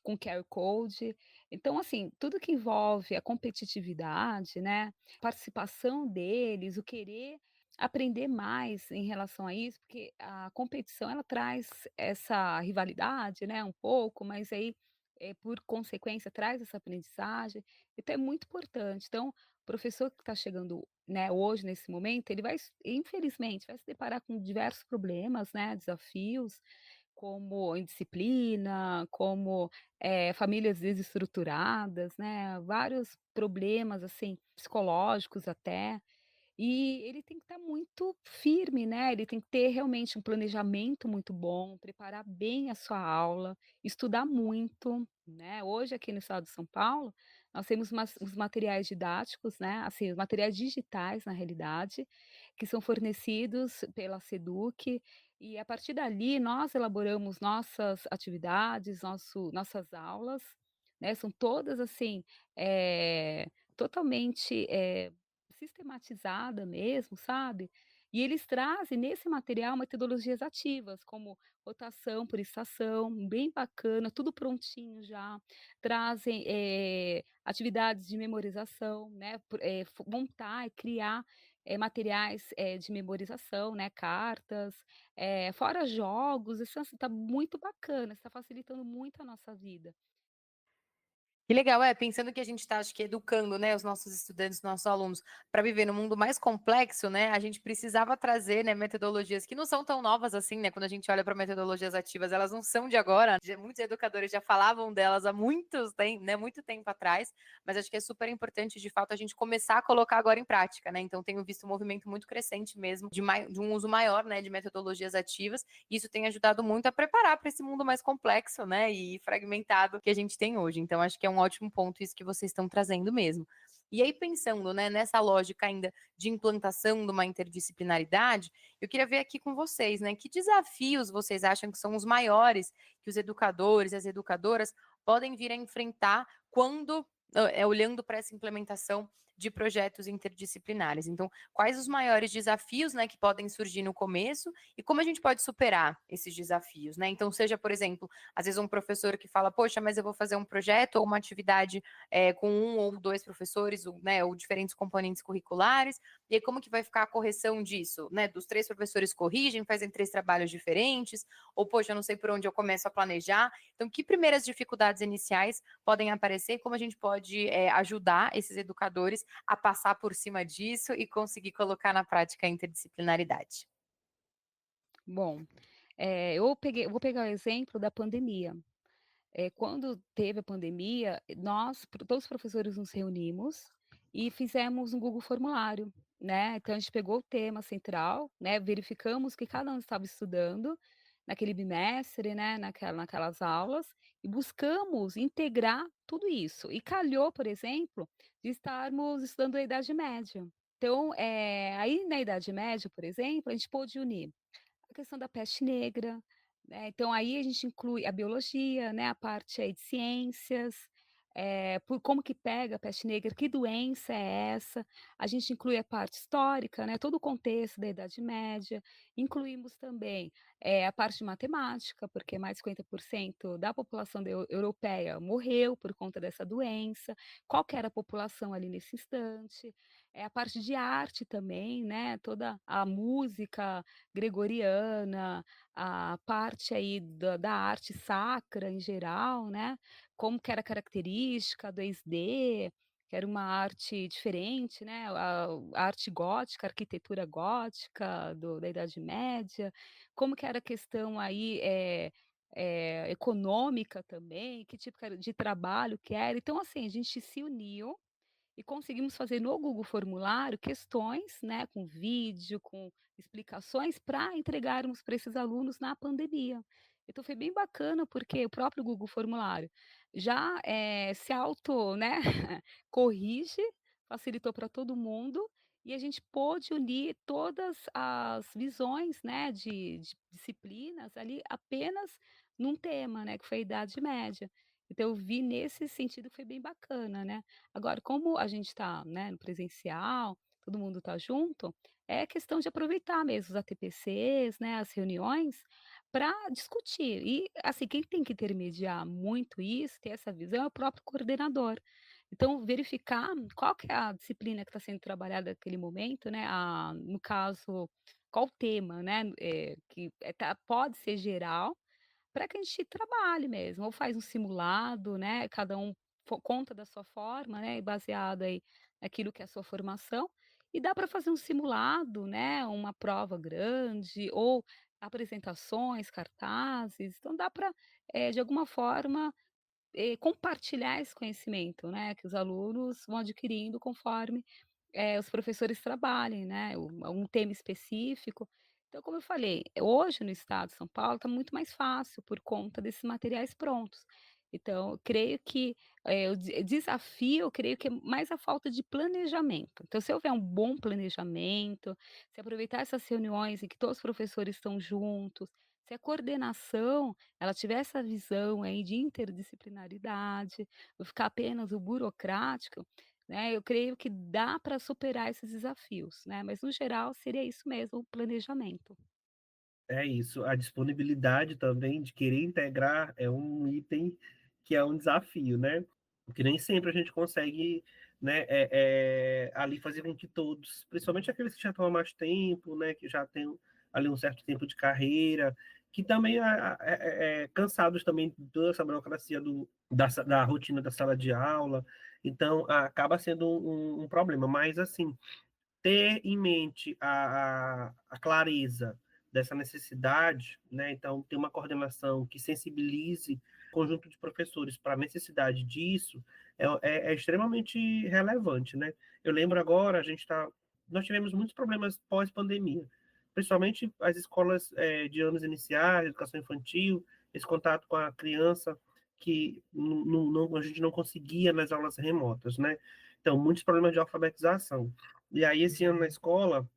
com QR Code. Então, assim, tudo que envolve a competitividade, né, participação deles, o querer aprender mais em relação a isso, porque a competição ela traz essa rivalidade, né, um pouco, mas aí, por consequência, traz essa aprendizagem, então é muito importante. Então, o professor que está chegando, né, hoje, nesse momento, ele vai infelizmente, vai se deparar com diversos problemas, né, desafios, como indisciplina, como, famílias desestruturadas, né, vários problemas, assim, psicológicos até. E ele tem que estar muito firme, né, ele tem que ter realmente um planejamento muito bom, preparar bem a sua aula, estudar muito, né. Hoje aqui no estado de São Paulo, nós temos os materiais didáticos, né, assim, os materiais digitais na realidade, que são fornecidos pela Seduc, e a partir dali nós elaboramos nossas atividades, nossas aulas, né, são todas assim, totalmente, sistematizada mesmo, sabe. E eles trazem nesse material metodologias ativas, como rotação por estação, bem bacana, tudo prontinho já. Trazem, atividades de memorização, né, montar e criar, materiais, de memorização, né, cartas, fora jogos, isso assim, tá muito bacana, está facilitando muito a nossa vida. Que legal, pensando que a gente está, acho que educando, né, os nossos estudantes, os nossos alunos, para viver num mundo mais complexo, né, a gente precisava trazer, né, metodologias que não são tão novas assim, né, quando a gente olha para metodologias ativas, elas não são de agora, muitos educadores já falavam delas há muito tempo atrás, mas acho que é super importante, de fato, a gente começar a colocar agora em prática, né, então tenho visto um movimento muito crescente mesmo, de um uso maior, né, de metodologias ativas, e isso tem ajudado muito a preparar para esse mundo mais complexo, né, e fragmentado que a gente tem hoje, então acho que é um ótimo ponto isso que vocês estão trazendo mesmo. E aí, pensando, né, nessa lógica ainda de implantação de uma interdisciplinaridade, eu queria ver aqui com vocês, né, que desafios vocês acham que são os maiores que os educadores e as educadoras podem vir a enfrentar quando olhando para essa implementação de projetos interdisciplinares. Então, quais os maiores desafios, né, que podem surgir no começo e como a gente pode superar esses desafios, né? Então, seja, por exemplo, às vezes um professor que fala, poxa, mas eu vou fazer um projeto ou uma atividade com um ou dois professores, né, ou diferentes componentes curriculares, e aí como que vai ficar a correção disso, né? Dos três professores corrigem, fazem três trabalhos diferentes, ou poxa, eu não sei por onde eu começo a planejar. Então, que primeiras dificuldades iniciais podem aparecer, como a gente pode ajudar esses educadores a passar por cima disso e conseguir colocar na prática a interdisciplinaridade? Bom, eu vou pegar o exemplo da pandemia. Quando teve a pandemia, todos os professores nos reunimos e fizemos um Google Formulário, né. Então a gente pegou o tema central, né, verificamos que cada um estava estudando, naquele bimestre, né, naquelas aulas, e buscamos integrar tudo isso. E calhou, por exemplo, de estarmos estudando a Idade Média. Então, aí na Idade Média, por exemplo, a gente pôde unir a questão da peste negra, né, então aí a gente inclui a biologia, né, a parte aí de ciências, por como que pega a peste negra, que doença é essa, a gente inclui a parte histórica, né, todo o contexto da Idade Média, incluímos também, a parte de matemática, porque mais de 50% da população europeia morreu por conta dessa doença, qual que era a população ali nesse instante, a parte de arte também, né, toda a música gregoriana, a parte aí da arte sacra em geral, né, como que era a característica do 2D, que era uma arte diferente, né, a arte gótica, a arquitetura gótica da Idade Média, como que era a questão aí, econômica também, que tipo de trabalho que era. Então, assim, a gente se uniu e conseguimos fazer no Google Formulário questões, né, com vídeo, com explicações para entregarmos para esses alunos na pandemia. Então foi bem bacana, porque o próprio Google Formulário já, se auto, né, corrige, facilitou para todo mundo, e a gente pôde unir todas as visões, né, de disciplinas ali apenas num tema, né, que foi a Idade Média. Então eu vi nesse sentido que foi bem bacana, né. Agora, como a gente está, né, no presencial, todo mundo está junto, é questão de aproveitar mesmo os ATPCs, né, as reuniões, para discutir. E, assim, quem tem que intermediar muito isso, ter essa visão, é o próprio coordenador. Então, verificar qual que é a disciplina que está sendo trabalhada naquele momento, né, no caso, qual o tema, né, que pode ser geral, para que a gente trabalhe mesmo, ou faz um simulado, né, cada um conta da sua forma, né, e baseado aí naquilo que é a sua formação, e dá para fazer um simulado, né, uma prova grande ou apresentações, cartazes, então dá para, de alguma forma, compartilhar esse conhecimento, né, que os alunos vão adquirindo conforme, os professores trabalhem, né, um tema específico. Então, como eu falei, hoje no estado de São Paulo está muito mais fácil por conta desses materiais prontos. Então, eu creio que, o desafio, eu creio que é mais a falta de planejamento. Então, se houver um bom planejamento, se aproveitar essas reuniões em que todos os professores estão juntos, se a coordenação ela tiver essa visão aí de interdisciplinaridade, não ficar apenas o burocrático, né, eu creio que dá para superar esses desafios, né, mas no geral seria isso mesmo, o planejamento. É isso, a disponibilidade também de querer integrar é um item que é um desafio, né? Porque nem sempre a gente consegue, né, ali fazer com que todos, principalmente aqueles que já estão há mais tempo, né, que já têm ali um certo tempo de carreira, que também cansados também de toda essa burocracia da rotina da sala de aula, então acaba sendo um problema. Mas assim, ter em mente a clareza dessa necessidade, né? Então, ter uma coordenação que sensibilize o conjunto de professores para a necessidade disso é extremamente relevante, né? Eu lembro agora, nós tivemos muitos problemas pós-pandemia, principalmente as escolas de anos iniciais, educação infantil, esse contato com a criança que a gente não conseguia nas aulas remotas, né? Então, muitos problemas de alfabetização. E aí, esse ano na escola,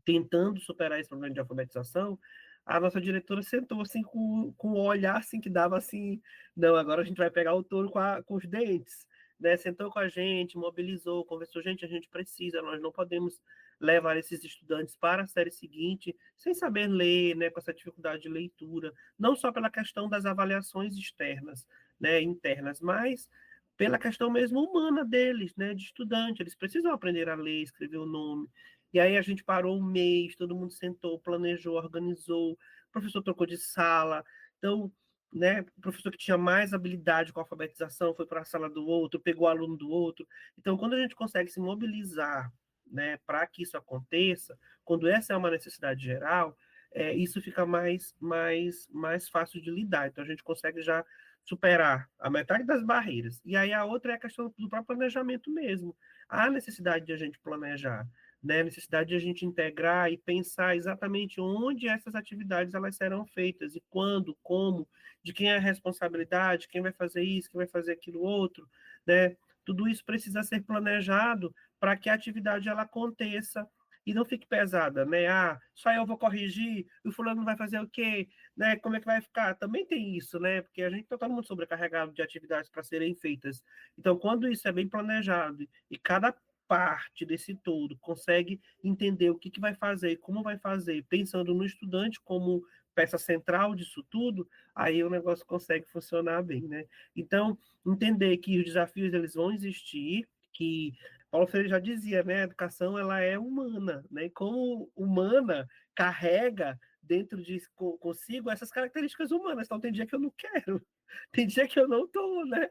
tentando superar esse problema de alfabetização, a nossa diretora sentou assim com o olhar assim que dava assim, não, agora a gente vai pegar o touro com os dentes, né? Sentou com a gente, mobilizou, conversou, gente, a gente precisa, nós não podemos levar esses estudantes para a série seguinte sem saber ler, né, com essa dificuldade de leitura, não só pela questão das avaliações externas, né, internas, mas pela questão mesmo humana deles, né, de estudante, eles precisam aprender a ler, escrever o nome. E aí a gente parou um mês, todo mundo sentou, planejou, organizou, o professor trocou de sala. Então, né, o professor que tinha mais habilidade com a alfabetização foi para a sala do outro, pegou o aluno do outro. Então, quando a gente consegue se mobilizar, né, para que isso aconteça, quando essa é uma necessidade geral, isso fica mais fácil de lidar. Então, a gente consegue já superar a metade das barreiras. E aí a outra é a questão do próprio planejamento mesmo. Há necessidade de a gente planejar, né? A necessidade de a gente integrar e pensar exatamente onde essas atividades elas serão feitas e quando, como, de quem é a responsabilidade, quem vai fazer isso, quem vai fazer aquilo outro, né? Tudo isso precisa ser planejado para que a atividade ela aconteça e não fique pesada, né? Ah, só eu vou corrigir, e o fulano vai fazer o quê? Né? Como é que vai ficar? Também tem isso, né? Porque a gente está todo mundo sobrecarregado de atividades para serem feitas. Então, quando isso é bem planejado e cada parte desse todo consegue entender o que, que vai fazer, como vai fazer, pensando no estudante como peça central disso tudo, aí o negócio consegue funcionar bem, né? Então, entender que os desafios eles vão existir, que Paulo Freire já dizia, né? A educação ela é humana, né? E como humana carrega dentro de consigo essas características humanas. Então tem dia que eu não quero, tem dia que eu não estou, né?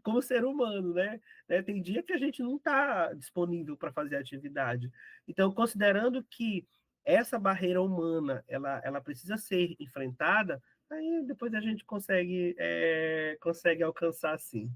Como ser humano, né? Tem dia que a gente não está disponível para fazer atividade. Então, considerando que essa barreira humana ela precisa ser enfrentada, aí depois a gente consegue alcançar sim.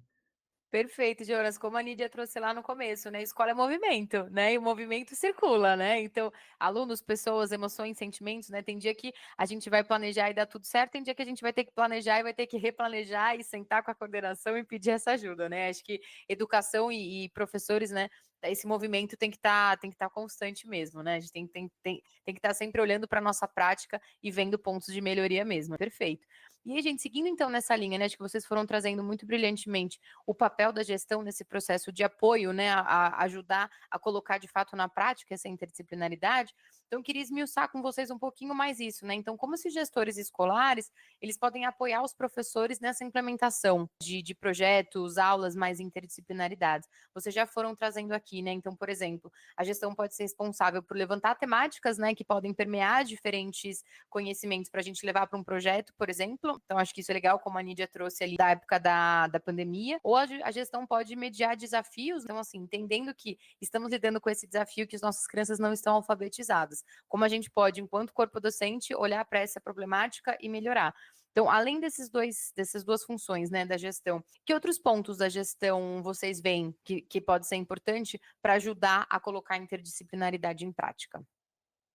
Perfeito, Jonas. Como a Nídia trouxe lá no começo, né? Escola é movimento, né? E o movimento circula, né? Então, alunos, pessoas, emoções, sentimentos, né? Tem dia que a gente vai planejar e dá tudo certo, tem dia que a gente vai ter que planejar e vai ter que replanejar e sentar com a coordenação e pedir essa ajuda, né? Acho que educação e professores, né? Esse movimento tem que tá constante mesmo, né? A gente tem que estar sempre olhando para a nossa prática e vendo pontos de melhoria mesmo. Perfeito. E aí, gente, seguindo então nessa linha, né? Acho que vocês foram trazendo muito brilhantemente o papel da gestão nesse processo de apoio, né, a ajudar a colocar de fato na prática essa interdisciplinaridade. Então, eu queria esmiuçar com vocês um pouquinho mais isso, né? Então, como esses gestores escolares, eles podem apoiar os professores nessa implementação de projetos, aulas mais interdisciplinaridades. Vocês já foram trazendo aqui, né? Então, por exemplo, a gestão pode ser responsável por levantar temáticas, né, que podem permear diferentes conhecimentos para a gente levar para um projeto, por exemplo. Então, acho que isso é legal, como a Nídia trouxe ali da época da pandemia. Ou a gestão pode mediar desafios. Então, assim, entendendo que estamos lidando com esse desafio que as nossas crianças não estão alfabetizadas. Como a gente pode, enquanto corpo docente, olhar para essa problemática e melhorar. Então, além dessas duas funções, né, da gestão, que outros pontos da gestão vocês veem que pode ser importante para ajudar a colocar a interdisciplinaridade em prática?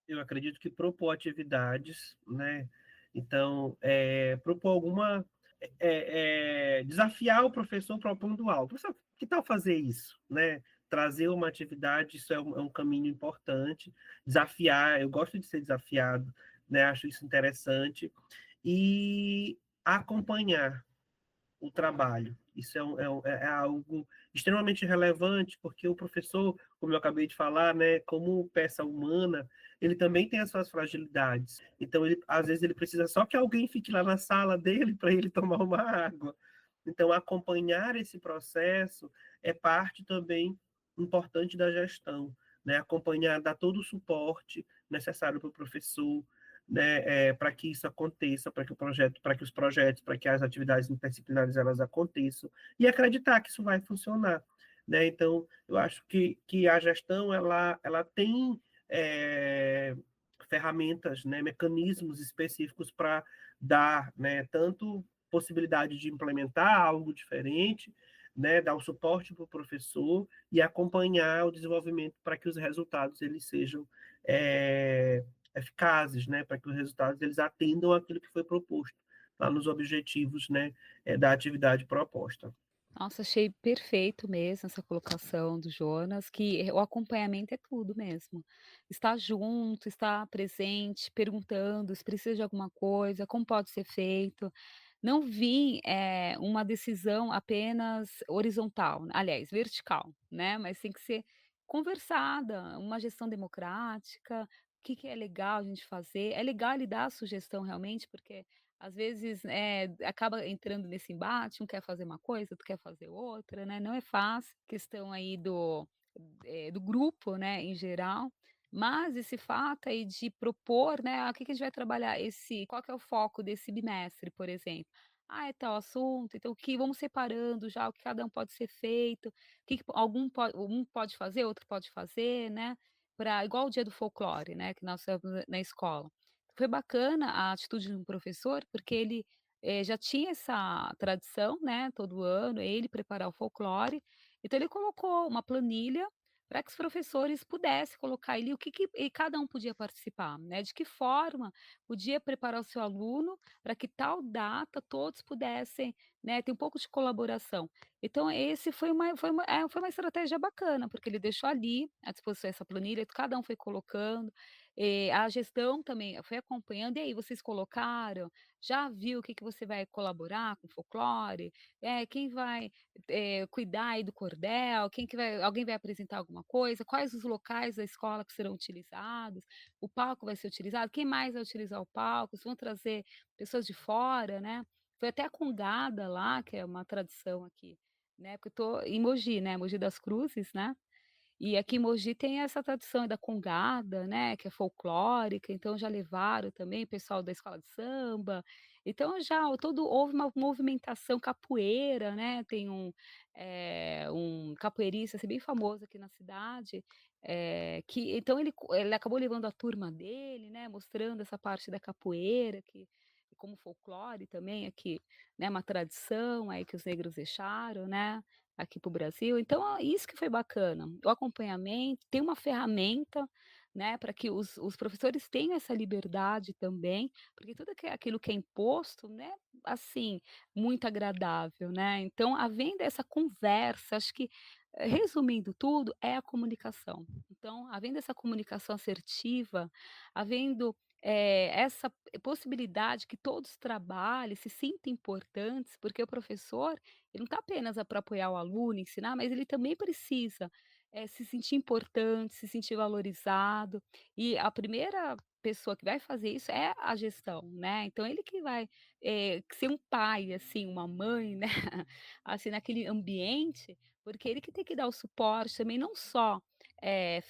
Eu acredito que propor atividades, né? Então, propor alguma. Desafiar o professor propondo algo. Professor, que tal fazer isso, né? Trazer uma atividade, isso é um caminho importante. Desafiar, eu gosto de ser desafiado, né? Acho isso interessante. E acompanhar o trabalho. Isso é algo extremamente relevante, porque o professor, como eu acabei de falar, né, como peça humana, ele também tem as suas fragilidades. Então, às vezes, ele precisa só que alguém fique lá na sala dele para ele tomar uma água. Então, acompanhar esse processo é parte também importante da gestão, né? Acompanhar, dar todo o suporte necessário para o professor, né, para que isso aconteça, para que os projetos, para que as atividades interdisciplinares elas aconteçam e acreditar que isso vai funcionar, né? Então, eu acho que a gestão ela tem ferramentas, né, mecanismos específicos para dar, né, tanto possibilidade de implementar algo diferente, né, dar o suporte para o professor e acompanhar o desenvolvimento para que os resultados eles sejam eficazes, né, para que os resultados eles atendam aquilo que foi proposto lá nos objetivos, né, da atividade proposta. Nossa, achei perfeito mesmo essa colocação do Jonas, que o acompanhamento é tudo mesmo. Estar junto, estar presente, perguntando se precisa de alguma coisa, como pode ser feito. Não vi, uma decisão apenas horizontal, aliás, vertical, né, mas tem que ser conversada, uma gestão democrática, o que que é legal a gente fazer. É legal ele dar a sugestão realmente, porque às vezes, acaba entrando nesse embate, um quer fazer uma coisa, outro quer fazer outra, né, não é fácil. Questão aí do grupo, né, em geral, mas esse fato aí de propor, né, o que que a gente vai trabalhar qual que é o foco desse bimestre, por exemplo. Ah, é tal assunto, então o que vamos separando já o que cada um pode ser feito, o que que um pode fazer, outro pode fazer, né, pra igual o dia do folclore, né, que nós fizemos na escola. Foi bacana a atitude de um professor, porque ele, já tinha essa tradição, né, todo ano, ele preparar o folclore, então ele colocou uma planilha para que os professores pudessem colocar ali o e cada um podia participar, né, de que forma podia preparar o seu aluno para que tal data todos pudessem, né, ter um pouco de colaboração. Então esse foi uma estratégia bacana, porque ele deixou ali à disposição essa planilha, cada um foi colocando, a gestão também foi acompanhando: "E aí, vocês colocaram? Já viu o que que você vai colaborar com folclore? Quem vai, cuidar aí do cordel? Quem que vai alguém vai apresentar alguma coisa? Quais os locais da escola que serão utilizados? O palco vai ser utilizado? Quem mais vai utilizar o palco? Vocês vão trazer pessoas de fora, né?" Foi até a congada lá, que é uma tradição aqui, né, porque eu tô em Mogi, né, Mogi das Cruzes, né, e aqui em Mogi tem essa tradição da congada, né, que é folclórica, então já levaram também o pessoal da escola de samba, então já houve uma movimentação capoeira, né, tem um capoeirista, assim, bem famoso aqui na cidade, que então ele acabou levando a turma dele, né, mostrando essa parte da capoeira que como folclore também aqui, né, uma tradição aí que os negros deixaram, né, aqui para o Brasil. Então, isso que foi bacana, o acompanhamento, tem uma ferramenta, né, para que os professores tenham essa liberdade também, porque tudo aquilo que é imposto, né, assim, muito agradável, né. Então, havendo essa conversa, acho que, resumindo tudo, é a comunicação. Então, havendo essa comunicação assertiva, havendo, essa possibilidade que todos trabalhem, se sintam importantes, porque o professor ele não está apenas para apoiar o aluno, ensinar, mas ele também precisa, se sentir importante, se sentir valorizado, e a primeira pessoa que vai fazer isso é a gestão, né, então ele que vai, ser um pai, assim, uma mãe, né, assim, naquele ambiente, porque ele que tem que dar o suporte também, não só,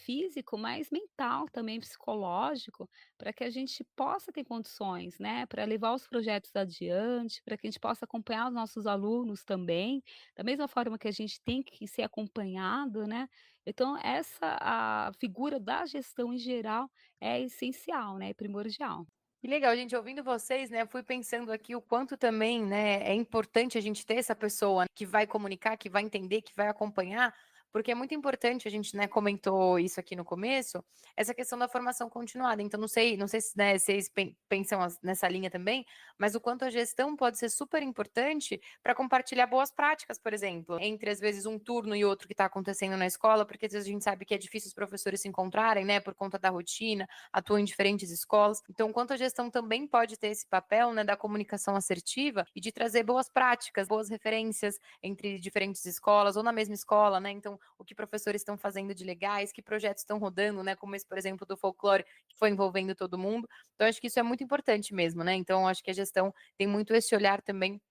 físico, mas mental também, psicológico, para que a gente possa ter condições, né, para levar os projetos adiante, para que a gente possa acompanhar os nossos alunos também, da mesma forma que a gente tem que ser acompanhado, né. Então a figura da gestão em geral é essencial, né, é primordial. Que legal, gente, ouvindo vocês, né, eu fui pensando aqui o quanto também, né, é importante a gente ter essa pessoa que vai comunicar, que vai entender, que vai acompanhar, porque é muito importante, a gente, né, comentou isso aqui no começo, essa questão da formação continuada. Então, não sei se, né, vocês pensam nessa linha também, mas o quanto a gestão pode ser super importante para compartilhar boas práticas, por exemplo, entre às vezes um turno e outro que está acontecendo na escola, porque às vezes a gente sabe que é difícil os professores se encontrarem, né, por conta da rotina, atuam em diferentes escolas. Então, quanto a gestão também pode ter esse papel, né, da comunicação assertiva e de trazer boas práticas, boas referências entre diferentes escolas ou na mesma escola, né? Então, o que professores estão fazendo de legais, que projetos estão rodando, né? Como esse, por exemplo, do folclore, que foi envolvendo todo mundo. Então, acho que isso é muito importante mesmo, né? Então, acho que a gestão tem muito esse olhar também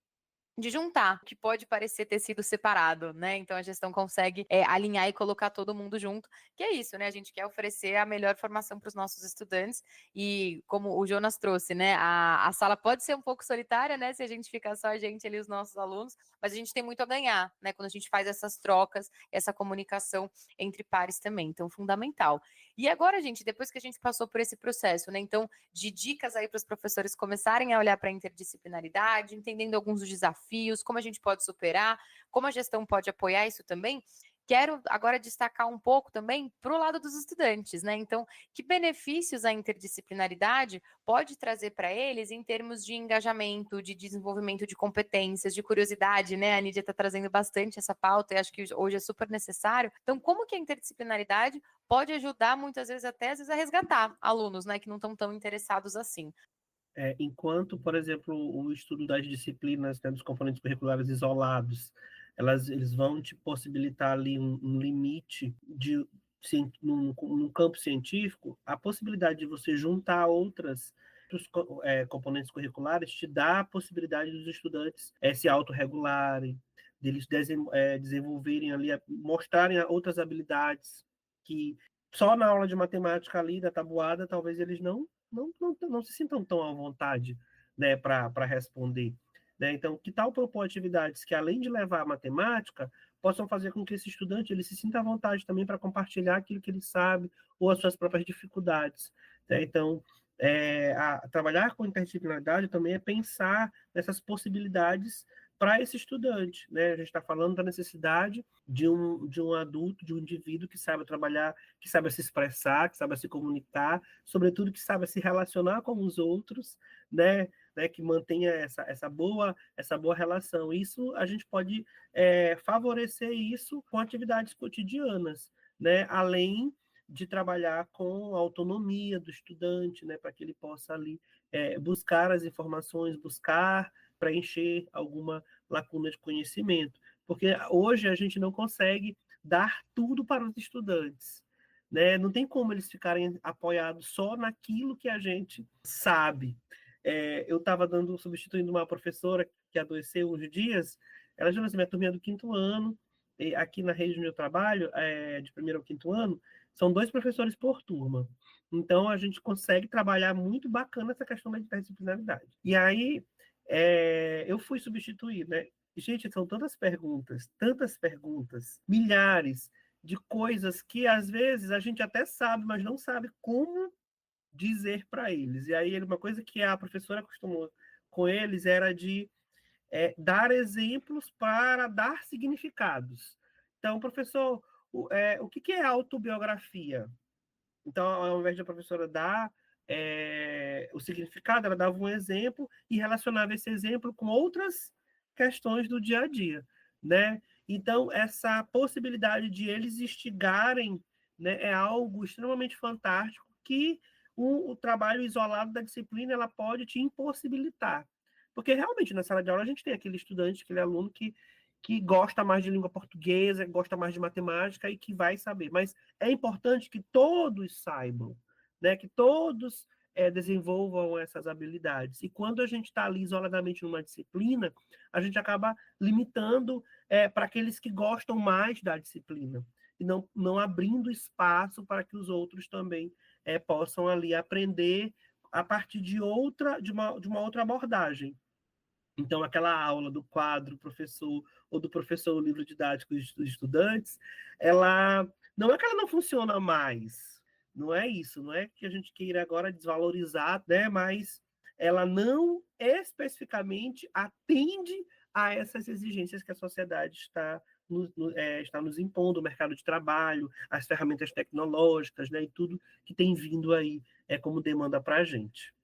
de juntar, que pode parecer ter sido separado, né, então a gestão consegue, alinhar e colocar todo mundo junto, que é isso, né, a gente quer oferecer a melhor formação para os nossos estudantes e como o Jonas trouxe, né, a sala pode ser um pouco solitária, né, se a gente ficar só a gente ali, os nossos alunos, mas a gente tem muito a ganhar, né, quando a gente faz essas trocas, essa comunicação entre pares também, então fundamental. E agora, gente, depois que a gente passou por esse processo, né, então de dicas aí para os professores começarem a olhar para a interdisciplinaridade, entendendo alguns dos desafios, como a gente pode superar, como a gestão pode apoiar isso também. Quero agora destacar um pouco também para o lado dos estudantes, né? Então, que benefícios a interdisciplinaridade pode trazer para eles em termos de engajamento, de desenvolvimento de competências, de curiosidade, né? A Nídia está trazendo bastante essa pauta e acho que hoje é super necessário. Então, como que a interdisciplinaridade pode ajudar muitas vezes até às vezes a resgatar alunos, né, que não estão tão interessados assim? Enquanto, por exemplo, o estudo das disciplinas, né, dos componentes curriculares isolados, eles vão te possibilitar ali um limite num campo científico, a possibilidade de você juntar outros componentes curriculares te dá a possibilidade dos estudantes se autorregularem, deles desenvolverem ali, mostrarem outras habilidades que só na aula de matemática ali, da tabuada, talvez eles não se sintam tão à vontade, né, para responder. Né? Então, que tal propor atividades que, além de levar a matemática, possam fazer com que esse estudante ele se sinta à vontade também para compartilhar aquilo que ele sabe ou as suas próprias dificuldades. Né? Então, trabalhar com interdisciplinaridade também é pensar nessas possibilidades para esse estudante, né? A gente está falando da necessidade de um adulto, de um indivíduo que saiba trabalhar, que saiba se expressar, que saiba se comunicar, sobretudo que saiba se relacionar com os outros, né? Que mantenha essa boa relação. Isso a gente pode favorecer isso com atividades cotidianas, né? Além de trabalhar com a autonomia do estudante, né? Para que ele possa ali buscar as informações, buscar preencher alguma lacuna de conhecimento, porque hoje a gente não consegue dar tudo para os estudantes, né? Não tem como eles ficarem apoiados só naquilo que a gente sabe. Eu estava substituindo uma professora que adoeceu uns dias, ela já minha turminha do 5º ano, e aqui na rede do meu trabalho, de 1º ao 5º ano, são 2 professores por turma. Então, a gente consegue trabalhar muito bacana essa questão da interdisciplinaridade. E aí, eu fui substituir, né? Gente, são tantas perguntas, milhares de coisas que, às vezes, a gente até sabe, mas não sabe como dizer para eles. E aí, uma coisa que a professora acostumou com eles era de dar exemplos para dar significados. Então, professor, o que é autobiografia? Então, ao invés da professora dar o significado, ela dava um exemplo e relacionava esse exemplo com outras questões do dia a dia, né? Então, essa possibilidade de eles instigarem, né, é algo extremamente fantástico que o trabalho isolado da disciplina ela pode te impossibilitar. Porque, realmente, na sala de aula, a gente tem aquele estudante, aquele aluno que gosta mais de língua portuguesa, gosta mais de matemática e que vai saber. Mas é importante que todos saibam, né? Que todos desenvolvam essas habilidades. E quando a gente está ali isoladamente numa disciplina, a gente acaba limitando para aqueles que gostam mais da disciplina e não abrindo espaço para que os outros também possam ali aprender a partir de uma outra abordagem. Então, aquela aula do quadro professor ou do professor o livro didático dos estudantes, ela não é que ela não funciona mais, não é isso, não é que a gente queira agora desvalorizar, né? Mas ela não especificamente atende a essas exigências que a sociedade está nos impondo, o mercado de trabalho, as ferramentas tecnológicas, né? E tudo que tem vindo aí como demanda para a gente.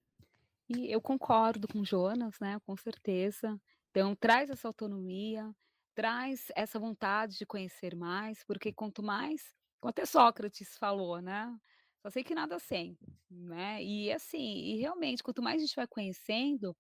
E eu concordo com o Jonas, né, com certeza. Então traz essa autonomia, traz essa vontade de conhecer mais, porque quanto mais como até Sócrates falou, né, "Só sei que nada sei", né, e assim, e realmente quanto mais a gente vai conhecendo,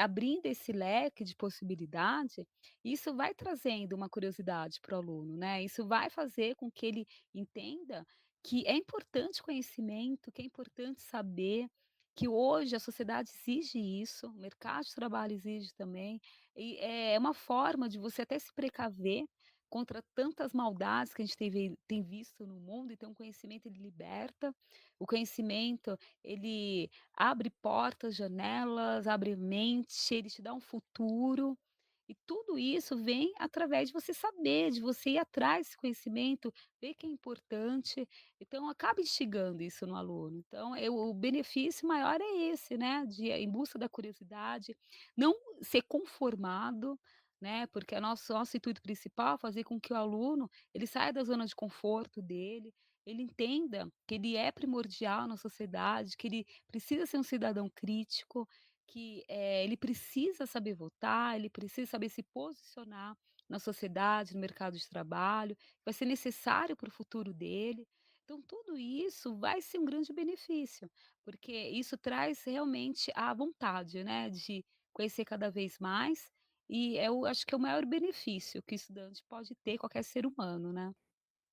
abrindo esse leque de possibilidade, isso vai trazendo uma curiosidade para o aluno, né, isso vai fazer com que ele entenda que é importante conhecimento, que é importante saber, que hoje a sociedade exige isso, o mercado de trabalho exige também, e é uma forma de você até se precaver contra tantas maldades que a gente tem visto no mundo, então o conhecimento ele liberta, o conhecimento ele abre portas, janelas, abre mente, ele te dá um futuro, e tudo isso vem através de você saber, de você ir atrás desse conhecimento, ver que é importante, então acaba instigando isso no aluno. Então o benefício maior é esse, né, de ir em busca da curiosidade, não ser conformado, né, porque nosso intuito principal é fazer com que o aluno, ele saia da zona de conforto dele, ele entenda que ele é primordial na sociedade, que ele precisa ser um cidadão crítico, que, ele precisa saber votar, ele precisa saber se posicionar na sociedade, no mercado de trabalho, vai ser necessário para o futuro dele. Então tudo isso vai ser um grande benefício, porque isso traz realmente a vontade, né, de conhecer cada vez mais, e eu acho que é o maior benefício que o estudante pode ter, qualquer ser humano, né.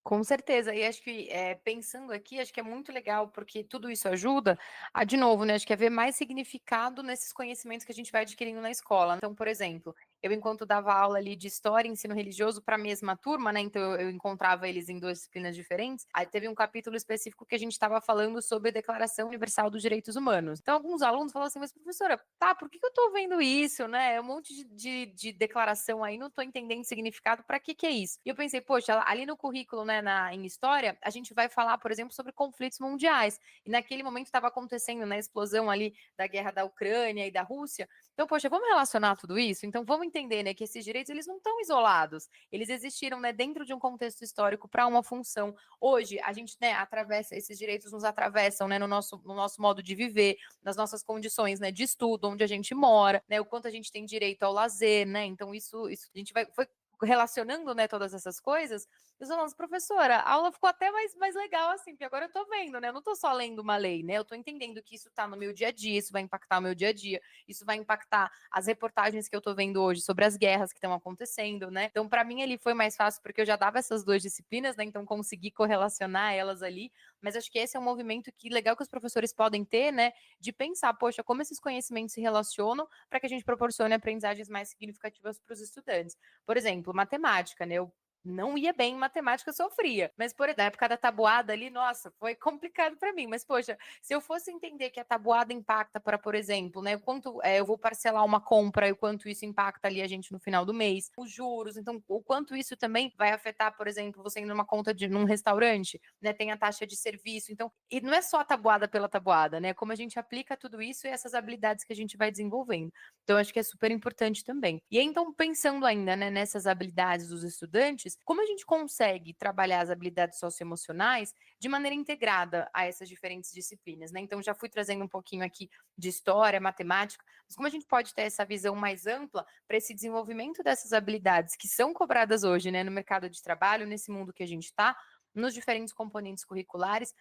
Com certeza, e acho que, pensando aqui, acho que é muito legal, porque tudo isso ajuda a, de novo, né, acho que a ver mais significado nesses conhecimentos que a gente vai adquirindo na escola. Então, por exemplo, eu enquanto dava aula ali de história e ensino religioso para a mesma turma, né, então eu encontrava eles em 2 disciplinas diferentes, aí teve um capítulo específico que a gente estava falando sobre a Declaração Universal dos Direitos Humanos. Então alguns alunos falaram assim: "Mas professora, tá, por que eu estou vendo isso, né, um monte de declaração aí, não estou entendendo o significado, para que é isso?". E eu pensei: "Poxa, ali no currículo, né, em história, a gente vai falar, por exemplo, sobre conflitos mundiais. E naquele momento estava acontecendo, né, a explosão ali da guerra da Ucrânia e da Rússia. Então, poxa, vamos relacionar tudo isso? Então, vamos entender, né, que esses direitos, eles não estão isolados. Eles existiram, né, dentro de um contexto histórico para uma função. Hoje, a gente, né, atravessa, esses direitos nos atravessam, né, no nosso modo de viver, nas nossas condições, né, de estudo, onde a gente mora, né, o quanto a gente tem direito ao lazer, né? Então, isso a gente foi relacionando, né, todas essas coisas. Eu falando, professora, a aula ficou até mais legal assim, porque agora eu tô vendo, né? Eu não tô só lendo uma lei, né? Eu tô entendendo que isso tá no meu dia a dia, isso vai impactar o meu dia a dia, isso vai impactar as reportagens que eu tô vendo hoje sobre as guerras que estão acontecendo, né? Então, para mim, ali foi mais fácil porque eu já dava essas duas disciplinas, né? Então, consegui correlacionar elas ali. Mas acho que esse é um movimento que legal que os professores podem ter, né? De pensar, poxa, como esses conhecimentos se relacionam para que a gente proporcione aprendizagens mais significativas para os estudantes. Por exemplo, matemática, né? Eu não ia bem em matemática, sofria. Mas, na época da tabuada ali, nossa, foi complicado para mim. Mas, poxa, se eu fosse entender que a tabuada impacta para, por exemplo, né, quanto eu vou parcelar uma compra e o quanto isso impacta ali a gente no final do mês, os juros, então, o quanto isso também vai afetar, por exemplo, você indo numa conta num restaurante, né, tem a taxa de serviço. Então, e não é só a tabuada pela tabuada, né? Como a gente aplica tudo isso e essas habilidades que a gente vai desenvolvendo. Então, acho que é super importante também. E aí, então, pensando ainda, né, nessas habilidades dos estudantes, como a gente consegue trabalhar as habilidades socioemocionais de maneira integrada a essas diferentes disciplinas, né? Então, já fui trazendo um pouquinho aqui de história, matemática, mas como a gente pode ter essa visão mais ampla para esse desenvolvimento dessas habilidades que são cobradas hoje, né, no mercado de trabalho, nesse mundo que a gente está, nos diferentes componentes curriculares.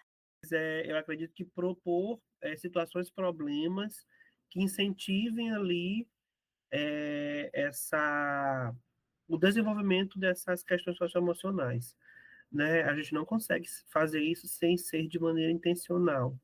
Eu acredito que propor situações, problemas que incentivem ali o desenvolvimento dessas questões socioemocionais, né? A gente não consegue fazer isso sem ser de maneira intencional,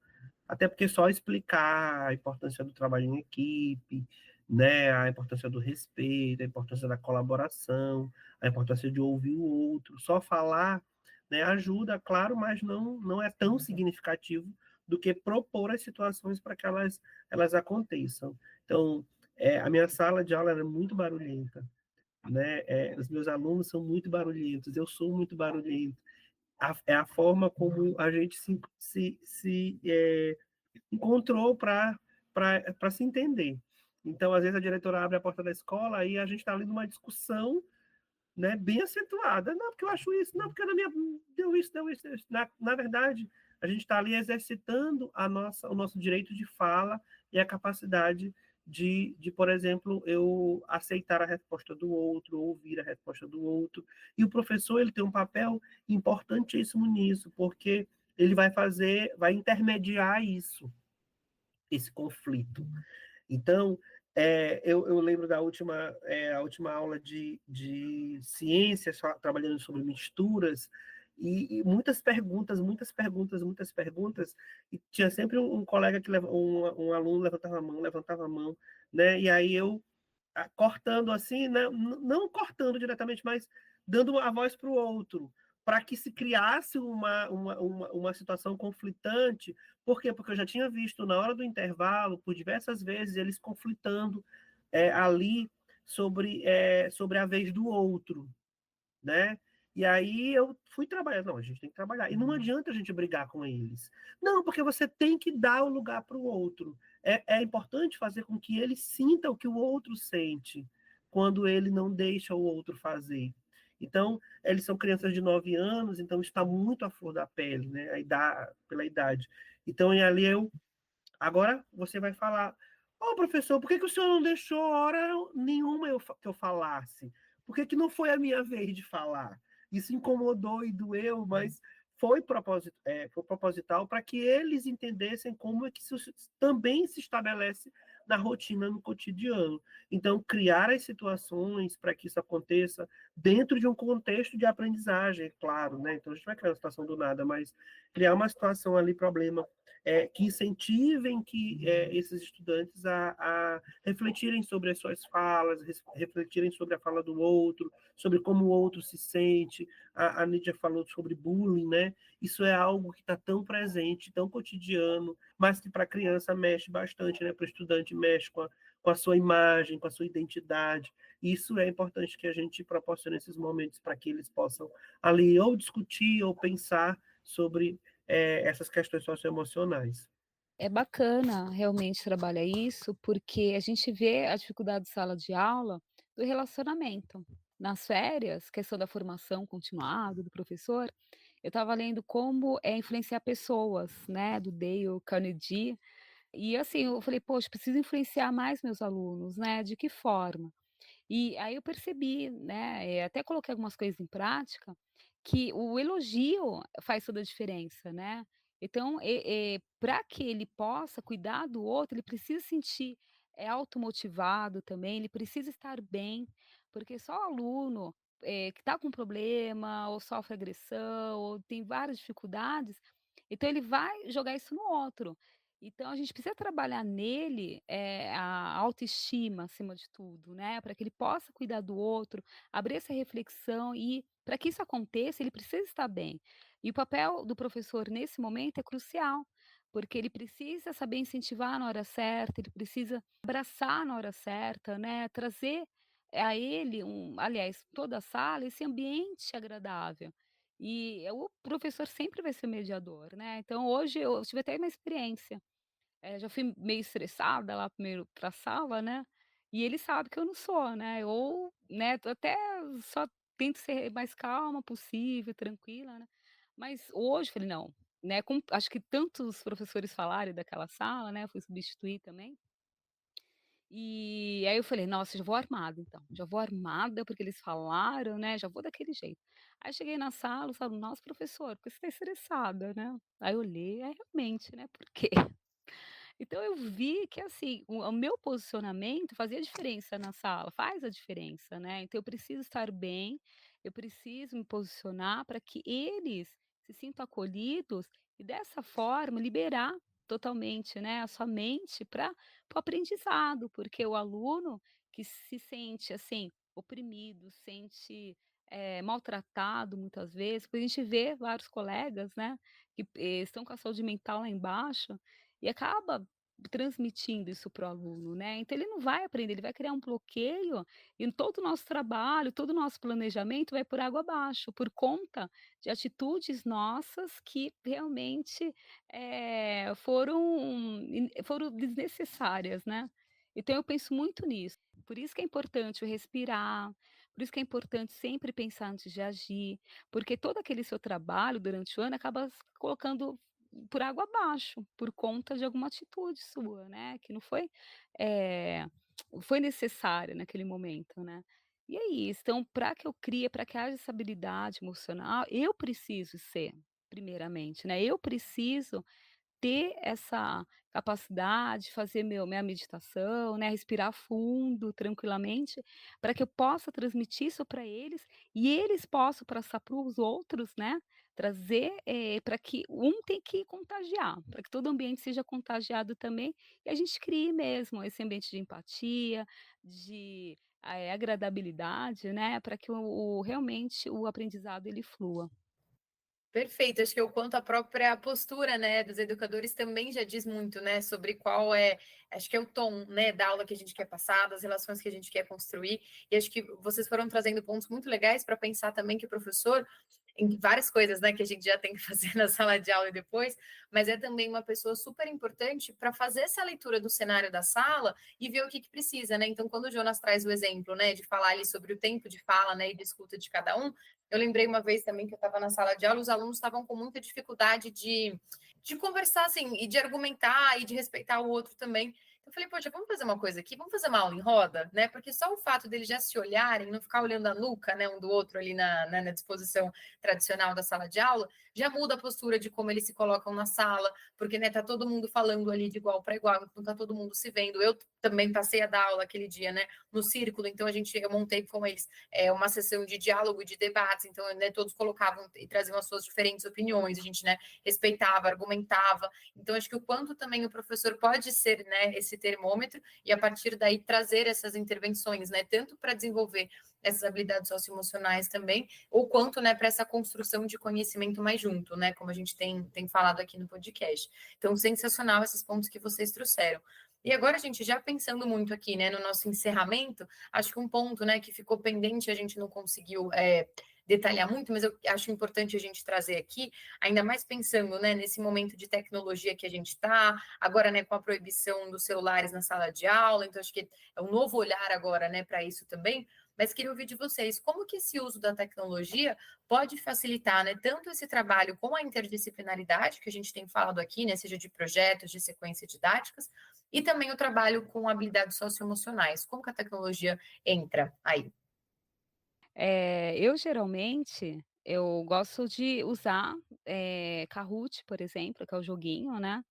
até porque só explicar a importância do trabalho em equipe, né? A importância do respeito, a importância da colaboração, a importância de ouvir o outro, só falar, né, ajuda, claro, mas não é tão significativo do que propor as situações para que elas aconteçam. Então, a minha sala de aula era muito barulhenta, né? Os meus alunos são muito barulhentos, eu sou muito barulhento. É a forma como a gente se encontrou para se entender. Então, às vezes, a diretora abre a porta da escola e a gente está ali numa discussão, né, bem acentuada. Não, porque eu acho isso, não, porque na minha deu isso, deu isso. Deu isso. Na verdade, a gente está ali exercitando o nosso direito de fala e a capacidade por exemplo, eu aceitar a resposta do outro, ouvir a resposta do outro. E o professor, ele tem um papel importantíssimo nisso, porque ele vai intermediar esse conflito. Então, eu lembro da a última aula de ciências, trabalhando sobre misturas, e muitas perguntas, e tinha sempre um colega um aluno levantava a mão, né? E aí eu cortando assim, né? Não cortando diretamente, mas dando a voz para o outro, para que se criasse uma situação conflitante. Por quê? Porque eu já tinha visto na hora do intervalo, por diversas vezes, eles conflitando ali sobre a vez do outro, né? E aí eu fui trabalhar. Não, a gente tem que trabalhar. E não adianta a gente brigar com eles. Não, porque você tem que dar o lugar para o outro. É importante fazer com que ele sinta o que o outro sente quando ele não deixa o outro fazer. Então, eles são crianças de 9 anos, então está muito à flor da pele, né? Pela idade. Então, e ali agora você vai falar, professor, por que o senhor não deixou hora nenhuma que eu falasse? Por que não foi a minha vez de falar? Isso incomodou e doeu, mas foi proposital para que eles entendessem como é que isso também se estabelece na rotina, no cotidiano. Então, criar as situações para que isso aconteça dentro de um contexto de aprendizagem, claro, né? Então, a gente vai criar uma situação do nada, mas criar uma situação ali, problema, que incentivem esses estudantes a refletirem sobre as suas falas, refletirem sobre a fala do outro, sobre como o outro se sente. A Nídia falou sobre bullying, né? Isso é algo que está tão presente, tão cotidiano, mas que para a criança mexe bastante, né? Para o estudante mexe com a sua imagem, com a sua identidade. Isso é importante que a gente proporcione esses momentos para que eles possam ali ou discutir ou pensar sobre essas questões socioemocionais. É bacana realmente trabalhar isso, porque a gente vê a dificuldade de sala de aula do relacionamento. Nas férias, questão da formação continuada do professor, eu estava lendo como é influenciar pessoas, né, do Dale Carnegie, e assim, eu falei: "Poxa, preciso influenciar mais meus alunos, né, de que forma?". E aí eu percebi, né, até coloquei algumas coisas em prática, que o elogio faz toda a diferença, né. Então, pra que ele possa cuidar do outro, ele precisa sentir, automotivado também, ele precisa estar bem, porque só o aluno, que está com problema, ou sofre agressão, ou tem várias dificuldades, então ele vai jogar isso no outro. Então a gente precisa trabalhar nele, a autoestima acima de tudo, né, para que ele possa cuidar do outro, abrir essa reflexão e para que isso aconteça, ele precisa estar bem. E o papel do professor nesse momento é crucial, porque ele precisa saber incentivar na hora certa, ele precisa abraçar na hora certa, né, trazer a ele aliás, toda a sala, esse ambiente agradável. E o professor sempre vai ser o mediador, né. Então hoje eu tive até uma experiência, já fui meio estressada lá primeiro pra sala, né, e ele sabe que eu não sou, né, ou, né, tô até só tento ser mais calma possível, tranquila, né. Mas hoje falei: "Não", né, como acho que tantos professores falaram daquela sala, né, fui substituir também, e aí eu falei: "Nossa, já vou armada então, já vou armada porque eles falaram, né, já vou daquele jeito". Aí cheguei na sala, os alunos: "Nossa, professor, por que você está estressada, né?". Aí eu olhei, é realmente, né, por quê? Então eu vi que, assim, o meu posicionamento fazia diferença na sala, faz a diferença, né, então eu preciso estar bem, eu preciso me posicionar para que eles se sintam acolhidos e dessa forma liberar totalmente, né, a sua mente para o aprendizado, porque o aluno que se sente, assim, oprimido, sente, maltratado muitas vezes, porque a gente vê vários colegas, né, que, estão com a saúde mental lá embaixo, e acaba transmitindo isso para o aluno, né, então ele não vai aprender, ele vai criar um bloqueio, e todo o nosso trabalho, todo o nosso planejamento vai por água abaixo, por conta de atitudes nossas que realmente, foram desnecessárias, né. Então eu penso muito nisso, por isso que é importante o respirar, por isso que é importante sempre pensar antes de agir, porque todo aquele seu trabalho durante o ano acaba colocando por água abaixo, por conta de alguma atitude sua, né, que não foi, eh, foi necessária naquele momento, né. E é isso, então para que eu crie, para que haja essa habilidade emocional, eu preciso ser, primeiramente, né, eu preciso ter essa capacidade, fazer minha meditação, né, respirar fundo, tranquilamente, para que eu possa transmitir isso para eles e eles possam passar para os outros, né, trazer, para que um tem que contagiar, para que todo o ambiente seja contagiado também e a gente crie mesmo esse ambiente de empatia, de, agradabilidade, né, para que realmente o aprendizado ele flua. Perfeito, acho que o quanto a própria postura, né, dos educadores também já diz muito, né, sobre qual é, acho que é o tom, né, da aula que a gente quer passar, das relações que a gente quer construir, e acho que vocês foram trazendo pontos muito legais para pensar também que o professor, em várias coisas, né, que a gente já tem que fazer na sala de aula e depois, mas é também uma pessoa super importante para fazer essa leitura do cenário da sala e ver o que precisa, né, então quando o Jonas traz o exemplo, né, de falar ali sobre o tempo de fala, né, e de escuta de cada um, eu lembrei uma vez também que eu estava na sala de aula, os alunos estavam com muita dificuldade de conversar, assim, e de argumentar e de respeitar o outro também. Eu falei, poxa, vamos fazer uma coisa aqui, vamos fazer uma aula em roda, né? Porque só o fato deles já se olharem, não ficar olhando a nuca, né, um do outro ali na disposição tradicional da sala de aula, já muda a postura de como eles se colocam na sala, porque, né, tá todo mundo falando ali de igual para igual, então tá todo mundo se vendo. Eu também passei a dar aula aquele dia, né, no círculo, então eu montei com eles uma sessão de diálogo e de debates, então, né, todos colocavam e traziam as suas diferentes opiniões, a gente, né, respeitava, argumentava, então acho que o quanto também o professor pode ser, né, esse termômetro e a partir daí trazer essas intervenções, né, tanto para desenvolver essas habilidades socioemocionais também, ou quanto, né, para essa construção de conhecimento mais junto, né, como a gente tem falado aqui no podcast. Então, sensacional esses pontos que vocês trouxeram. E agora, gente, já pensando muito aqui, né, no nosso encerramento, acho que um ponto, né, que ficou pendente, a gente não conseguiu detalhar muito, mas eu acho importante a gente trazer aqui, ainda mais pensando, né, nesse momento de tecnologia que a gente está, agora, né, com a proibição dos celulares na sala de aula, então acho que é um novo olhar agora, né, para isso também, mas queria ouvir de vocês, como que esse uso da tecnologia pode facilitar, né, tanto esse trabalho com a interdisciplinaridade, que a gente tem falado aqui, né, seja de projetos, de sequências didáticas, e também o trabalho com habilidades socioemocionais. Como que a tecnologia entra aí? Eu geralmente, eu gosto de usar, Kahoot, por exemplo, que é o joguinho, né,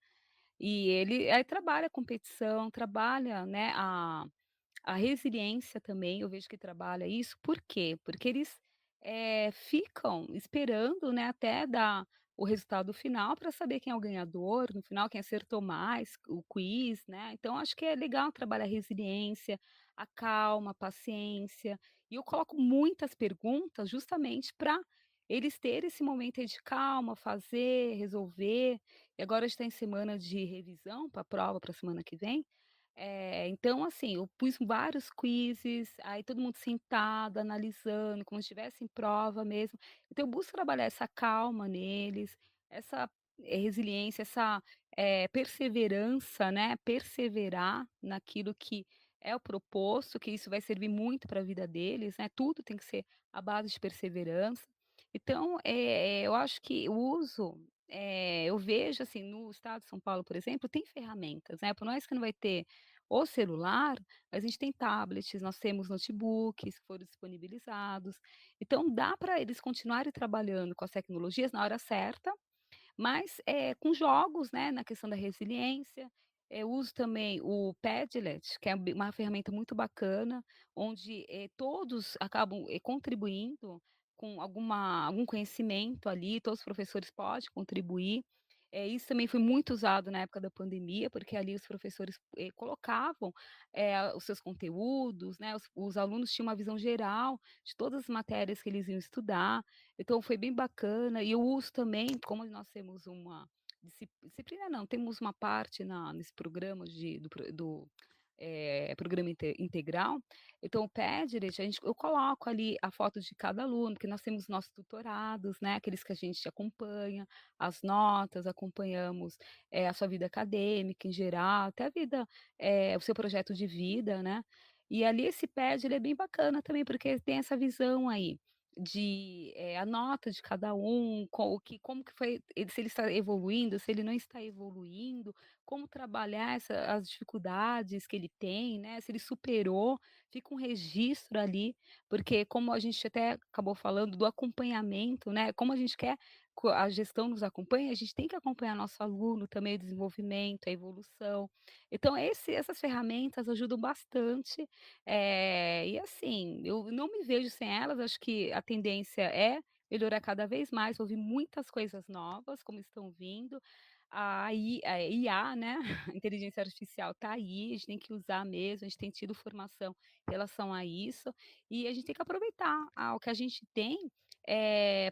e ele aí trabalha a competição, trabalha, né, a resiliência também, eu vejo que trabalha isso, por quê? Porque eles, ficam esperando, né, até dar o resultado final para saber quem é o ganhador, no final quem acertou mais, o quiz, né, então acho que é legal trabalhar a resiliência, a calma, a paciência, e eu coloco muitas perguntas justamente para eles terem esse momento aí de calma, fazer, resolver, e agora a gente está em semana de revisão para a prova para a semana que vem, então, assim, eu pus vários quizzes, aí todo mundo sentado, analisando, como se estivesse em prova mesmo. Então eu busco trabalhar essa calma neles, essa, resiliência, essa, perseverança, né, perseverar naquilo que é o proposto, que isso vai servir muito para a vida deles, né, tudo tem que ser à base de perseverança. Então, eu acho que o uso, eu vejo, assim, no estado de São Paulo, por exemplo, tem ferramentas, né, por mais que não vai ter o celular, a gente tem tablets, nós temos notebooks que foram disponibilizados, então dá para eles continuarem trabalhando com as tecnologias na hora certa, mas, com jogos, né, na questão da resiliência, eu uso também o Padlet, que é uma ferramenta muito bacana, onde, todos acabam, contribuindo com algum conhecimento ali, todos os professores podem contribuir. Isso também foi muito usado na época da pandemia, porque ali os professores, colocavam, os seus conteúdos, né, os alunos tinham uma visão geral de todas as matérias que eles iam estudar, então foi bem bacana e eu uso também, como nós temos uma disciplina não, temos uma parte nesse programa programa integral, então o Padlet, eu coloco ali a foto de cada aluno, porque nós temos nossos tutorados, né, aqueles que a gente acompanha, as notas, acompanhamos, a sua vida acadêmica em geral, até a vida, o seu projeto de vida, né. E ali esse Padlet ele é bem bacana também, porque tem essa visão aí de, a nota de cada um, como que foi se ele está evoluindo, se ele não está evoluindo, como trabalhar as dificuldades que ele tem, né, se ele superou, fica um registro ali, porque como a gente até acabou falando do acompanhamento, né, como a gente quer a gestão nos acompanha, a gente tem que acompanhar nosso aluno também, o desenvolvimento, a evolução. Então essas ferramentas ajudam bastante, e assim, eu não me vejo sem elas, acho que a tendência é melhorar cada vez mais, ouvir muitas coisas novas, como estão vindo. A IA, né, a inteligência artificial está aí, a gente tem que usar mesmo, a gente tem tido formação em relação a isso, e a gente tem que aproveitar o que a gente tem,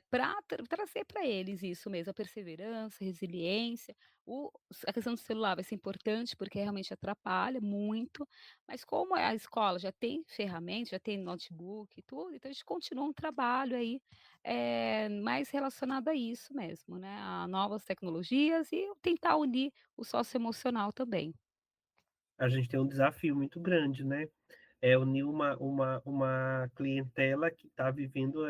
para trazer para eles isso mesmo, a perseverança, a resiliência, a questão do celular vai ser importante, porque realmente atrapalha muito, mas como a escola já tem ferramenta, já tem notebook e tudo, então a gente continua um trabalho aí, mais relacionado a isso mesmo, né, a novas tecnologias e tentar unir o socioemocional também. A gente tem um desafio muito grande, né? É unir uma clientela que está vivendo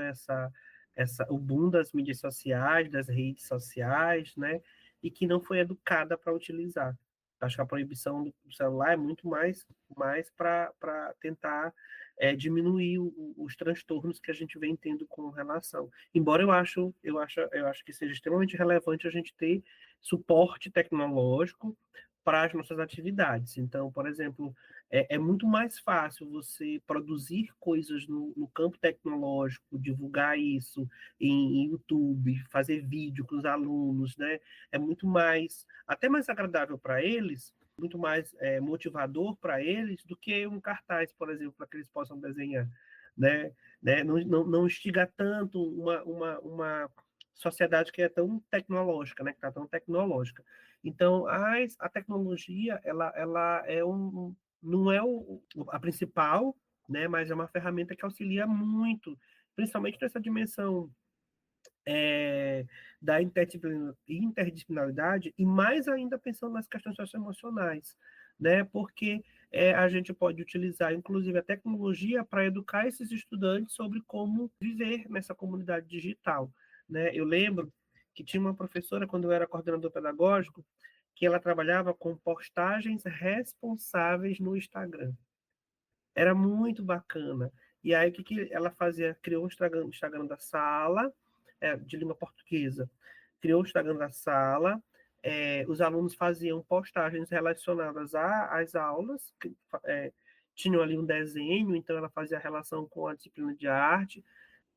o boom das mídias sociais, das redes sociais, né? E que não foi educada para utilizar. Acho que a proibição do celular é muito mais para tentar diminuir os transtornos que a gente vem tendo com relação. Embora eu acho que seja extremamente relevante a gente ter suporte tecnológico para as nossas atividades. Então, por exemplo, é muito mais fácil você produzir coisas no campo tecnológico, divulgar isso em YouTube, fazer vídeo com os alunos, né? É muito mais, até mais agradável para eles, muito mais motivador para eles do que um cartaz, por exemplo, para que eles possam desenhar, né? Não instiga tanto sociedade que é tão tecnológica, né? Que está tão tecnológica. Então, a tecnologia, ela não é a principal, né? Mas é uma ferramenta que auxilia muito, principalmente nessa dimensão da interdisciplinaridade e mais ainda pensando nas questões socioemocionais, né? Porque a gente pode utilizar, inclusive, a tecnologia para educar esses estudantes sobre como viver nessa comunidade digital, né? Eu lembro que tinha uma professora, quando eu era coordenador pedagógico, que ela trabalhava com postagens responsáveis no Instagram. Era muito bacana. E aí, o que ela fazia? Criou o Instagram da sala, de língua portuguesa. Criou o Instagram da sala, os alunos faziam postagens relacionadas às aulas, tinham ali um desenho, então ela fazia a relação com a disciplina de arte,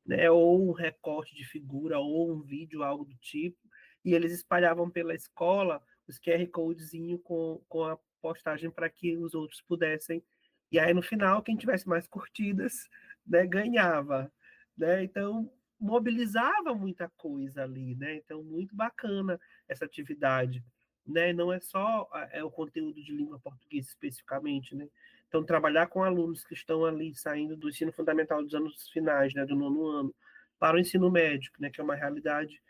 né, ou um recorte de figura, ou um vídeo, algo do tipo, e eles espalhavam pela escola os QR Codezinho com a postagem para que os outros pudessem. E aí, no final, quem tivesse mais curtidas, né, ganhava. Né? Então, mobilizava muita coisa ali. Né? Então, muito bacana essa atividade. Né? Não é só o conteúdo de língua portuguesa especificamente, né? Então, trabalhar com alunos que estão ali saindo do ensino fundamental dos anos finais, né, do 9º ano, para o ensino médio, né, que é uma realidade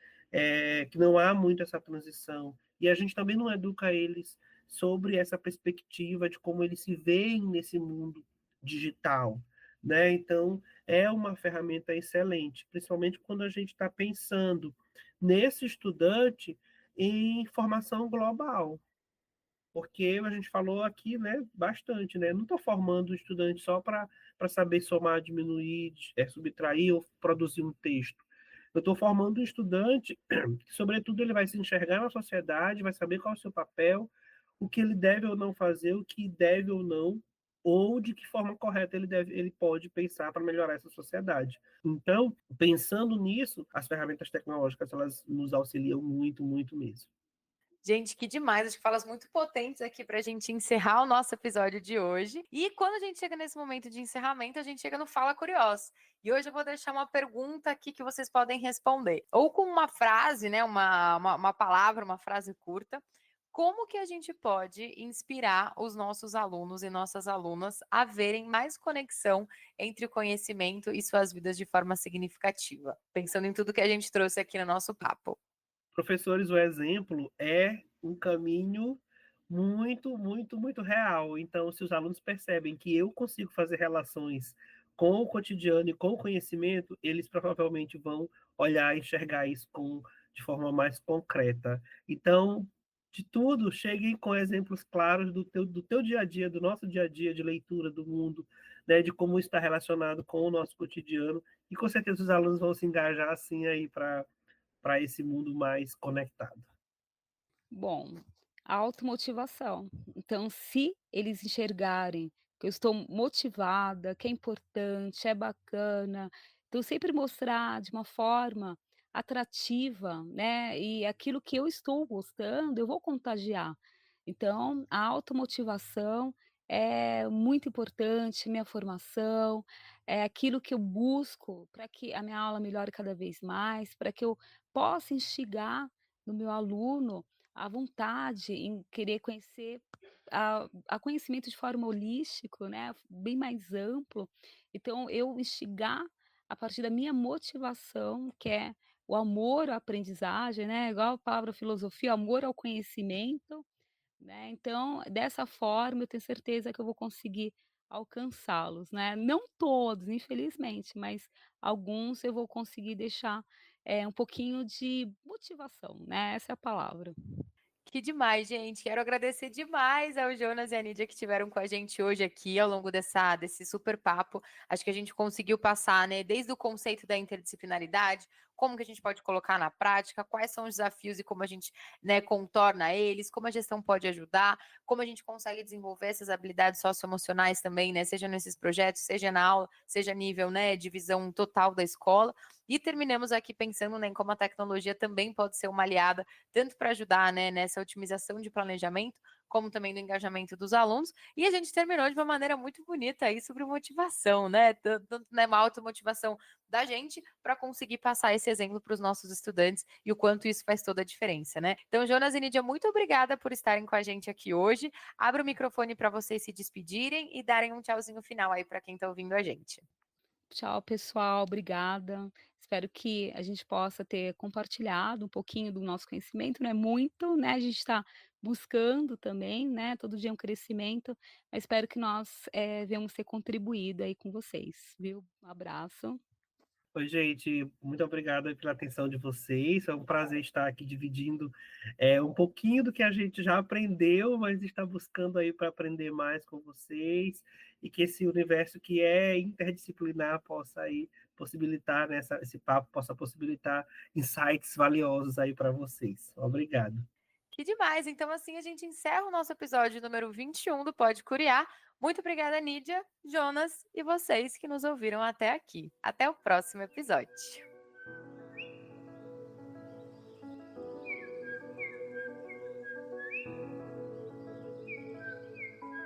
que não há muito essa transição. E a gente também não educa eles sobre essa perspectiva de como eles se veem nesse mundo digital. Né? Então, é uma ferramenta excelente, principalmente quando a gente está pensando nesse estudante em formação global, porque a gente falou aqui, né, bastante, né? Não estou formando o estudante só para saber somar, diminuir, subtrair ou produzir um texto. Eu estou formando um estudante que, sobretudo, ele vai se enxergar na sociedade, vai saber qual é o seu papel, o que ele deve ou não fazer, o que deve ou não, ou de que forma correta ele pode pensar para melhorar essa sociedade. Então, pensando nisso, as ferramentas tecnológicas elas nos auxiliam muito, muito mesmo. Gente, que demais. Acho que falas muito potentes aqui para a gente encerrar o nosso episódio de hoje. E quando a gente chega nesse momento de encerramento, a gente chega no Fala Curioso. E hoje eu vou deixar uma pergunta aqui que vocês podem responder. Ou com uma frase, né? Uma palavra, uma frase curta. Como que a gente pode inspirar os nossos alunos e nossas alunas a verem mais conexão entre o conhecimento e suas vidas de forma significativa? Pensando em tudo que a gente trouxe aqui no nosso papo. Professores, o exemplo é um caminho muito, muito, muito real. Então, se os alunos percebem que eu consigo fazer relações com o cotidiano e com o conhecimento, eles provavelmente vão olhar e enxergar isso de forma mais concreta. Então, de tudo, cheguem com exemplos claros do teu dia a dia, do nosso dia a dia de leitura do mundo, né, de como está relacionado com o nosso cotidiano, e com certeza os alunos vão se engajar assim aí para esse mundo mais conectado. Bom, a automotivação. Então, se eles enxergarem que eu estou motivada, que é importante, é bacana, então sempre mostrar de uma forma atrativa, né? E aquilo que eu estou gostando, eu vou contagiar. Então, a automotivação é muito importante, minha formação, é aquilo que eu busco para que a minha aula melhore cada vez mais, para que eu possa instigar no meu aluno a vontade em querer conhecer a conhecimento de forma holístico, né, bem mais amplo. Então eu instigar a partir da minha motivação, que é o amor à aprendizagem, né, igual a palavra filosofia, amor ao conhecimento, né, então dessa forma eu tenho certeza que eu vou conseguir alcançá-los, né. Não todos, infelizmente, mas alguns eu vou conseguir deixar, um pouquinho de motivação, né, essa é a palavra. Que demais, gente. Quero agradecer demais ao Jonas e a Nídia que estiveram com a gente hoje aqui ao longo desse super papo. Acho que a gente conseguiu passar, né, desde o conceito da interdisciplinaridade, como que a gente pode colocar na prática, quais são os desafios e como a gente, né, contorna eles, como a gestão pode ajudar, como a gente consegue desenvolver essas habilidades socioemocionais também, né, seja nesses projetos, seja na aula, seja a nível, né, de visão total da escola. E terminamos aqui pensando, né, em como a tecnologia também pode ser uma aliada tanto para ajudar, né, nessa otimização de planejamento, como também do engajamento dos alunos. E a gente terminou de uma maneira muito bonita aí sobre motivação, né? Tanto, né, uma automotivação da gente para conseguir passar esse exemplo para os nossos estudantes e o quanto isso faz toda a diferença, né? Então, Jonas e Nídia, muito obrigada por estarem com a gente aqui hoje. Abro o microfone para vocês se despedirem e darem um tchauzinho final aí para quem está ouvindo a gente. Tchau, pessoal, obrigada. Espero que a gente possa ter compartilhado um pouquinho do nosso conhecimento, não é muito, né, a gente está buscando também, né, todo dia um crescimento, mas espero que nós, venhamos ter contribuído aí com vocês, viu. Um abraço. Oi, gente, muito obrigado aí pela atenção de vocês. É um prazer estar aqui dividindo um pouquinho do que a gente já aprendeu, mas está buscando aí para aprender mais com vocês e que esse universo que é interdisciplinar possa aí possibilitar, né, esse papo possa possibilitar insights valiosos aí para vocês. Obrigado. Que demais! Então, assim, a gente encerra o nosso episódio número 21 do Pode Curiar. Muito obrigada, Nídia, Jonas e vocês que nos ouviram até aqui. Até o próximo episódio.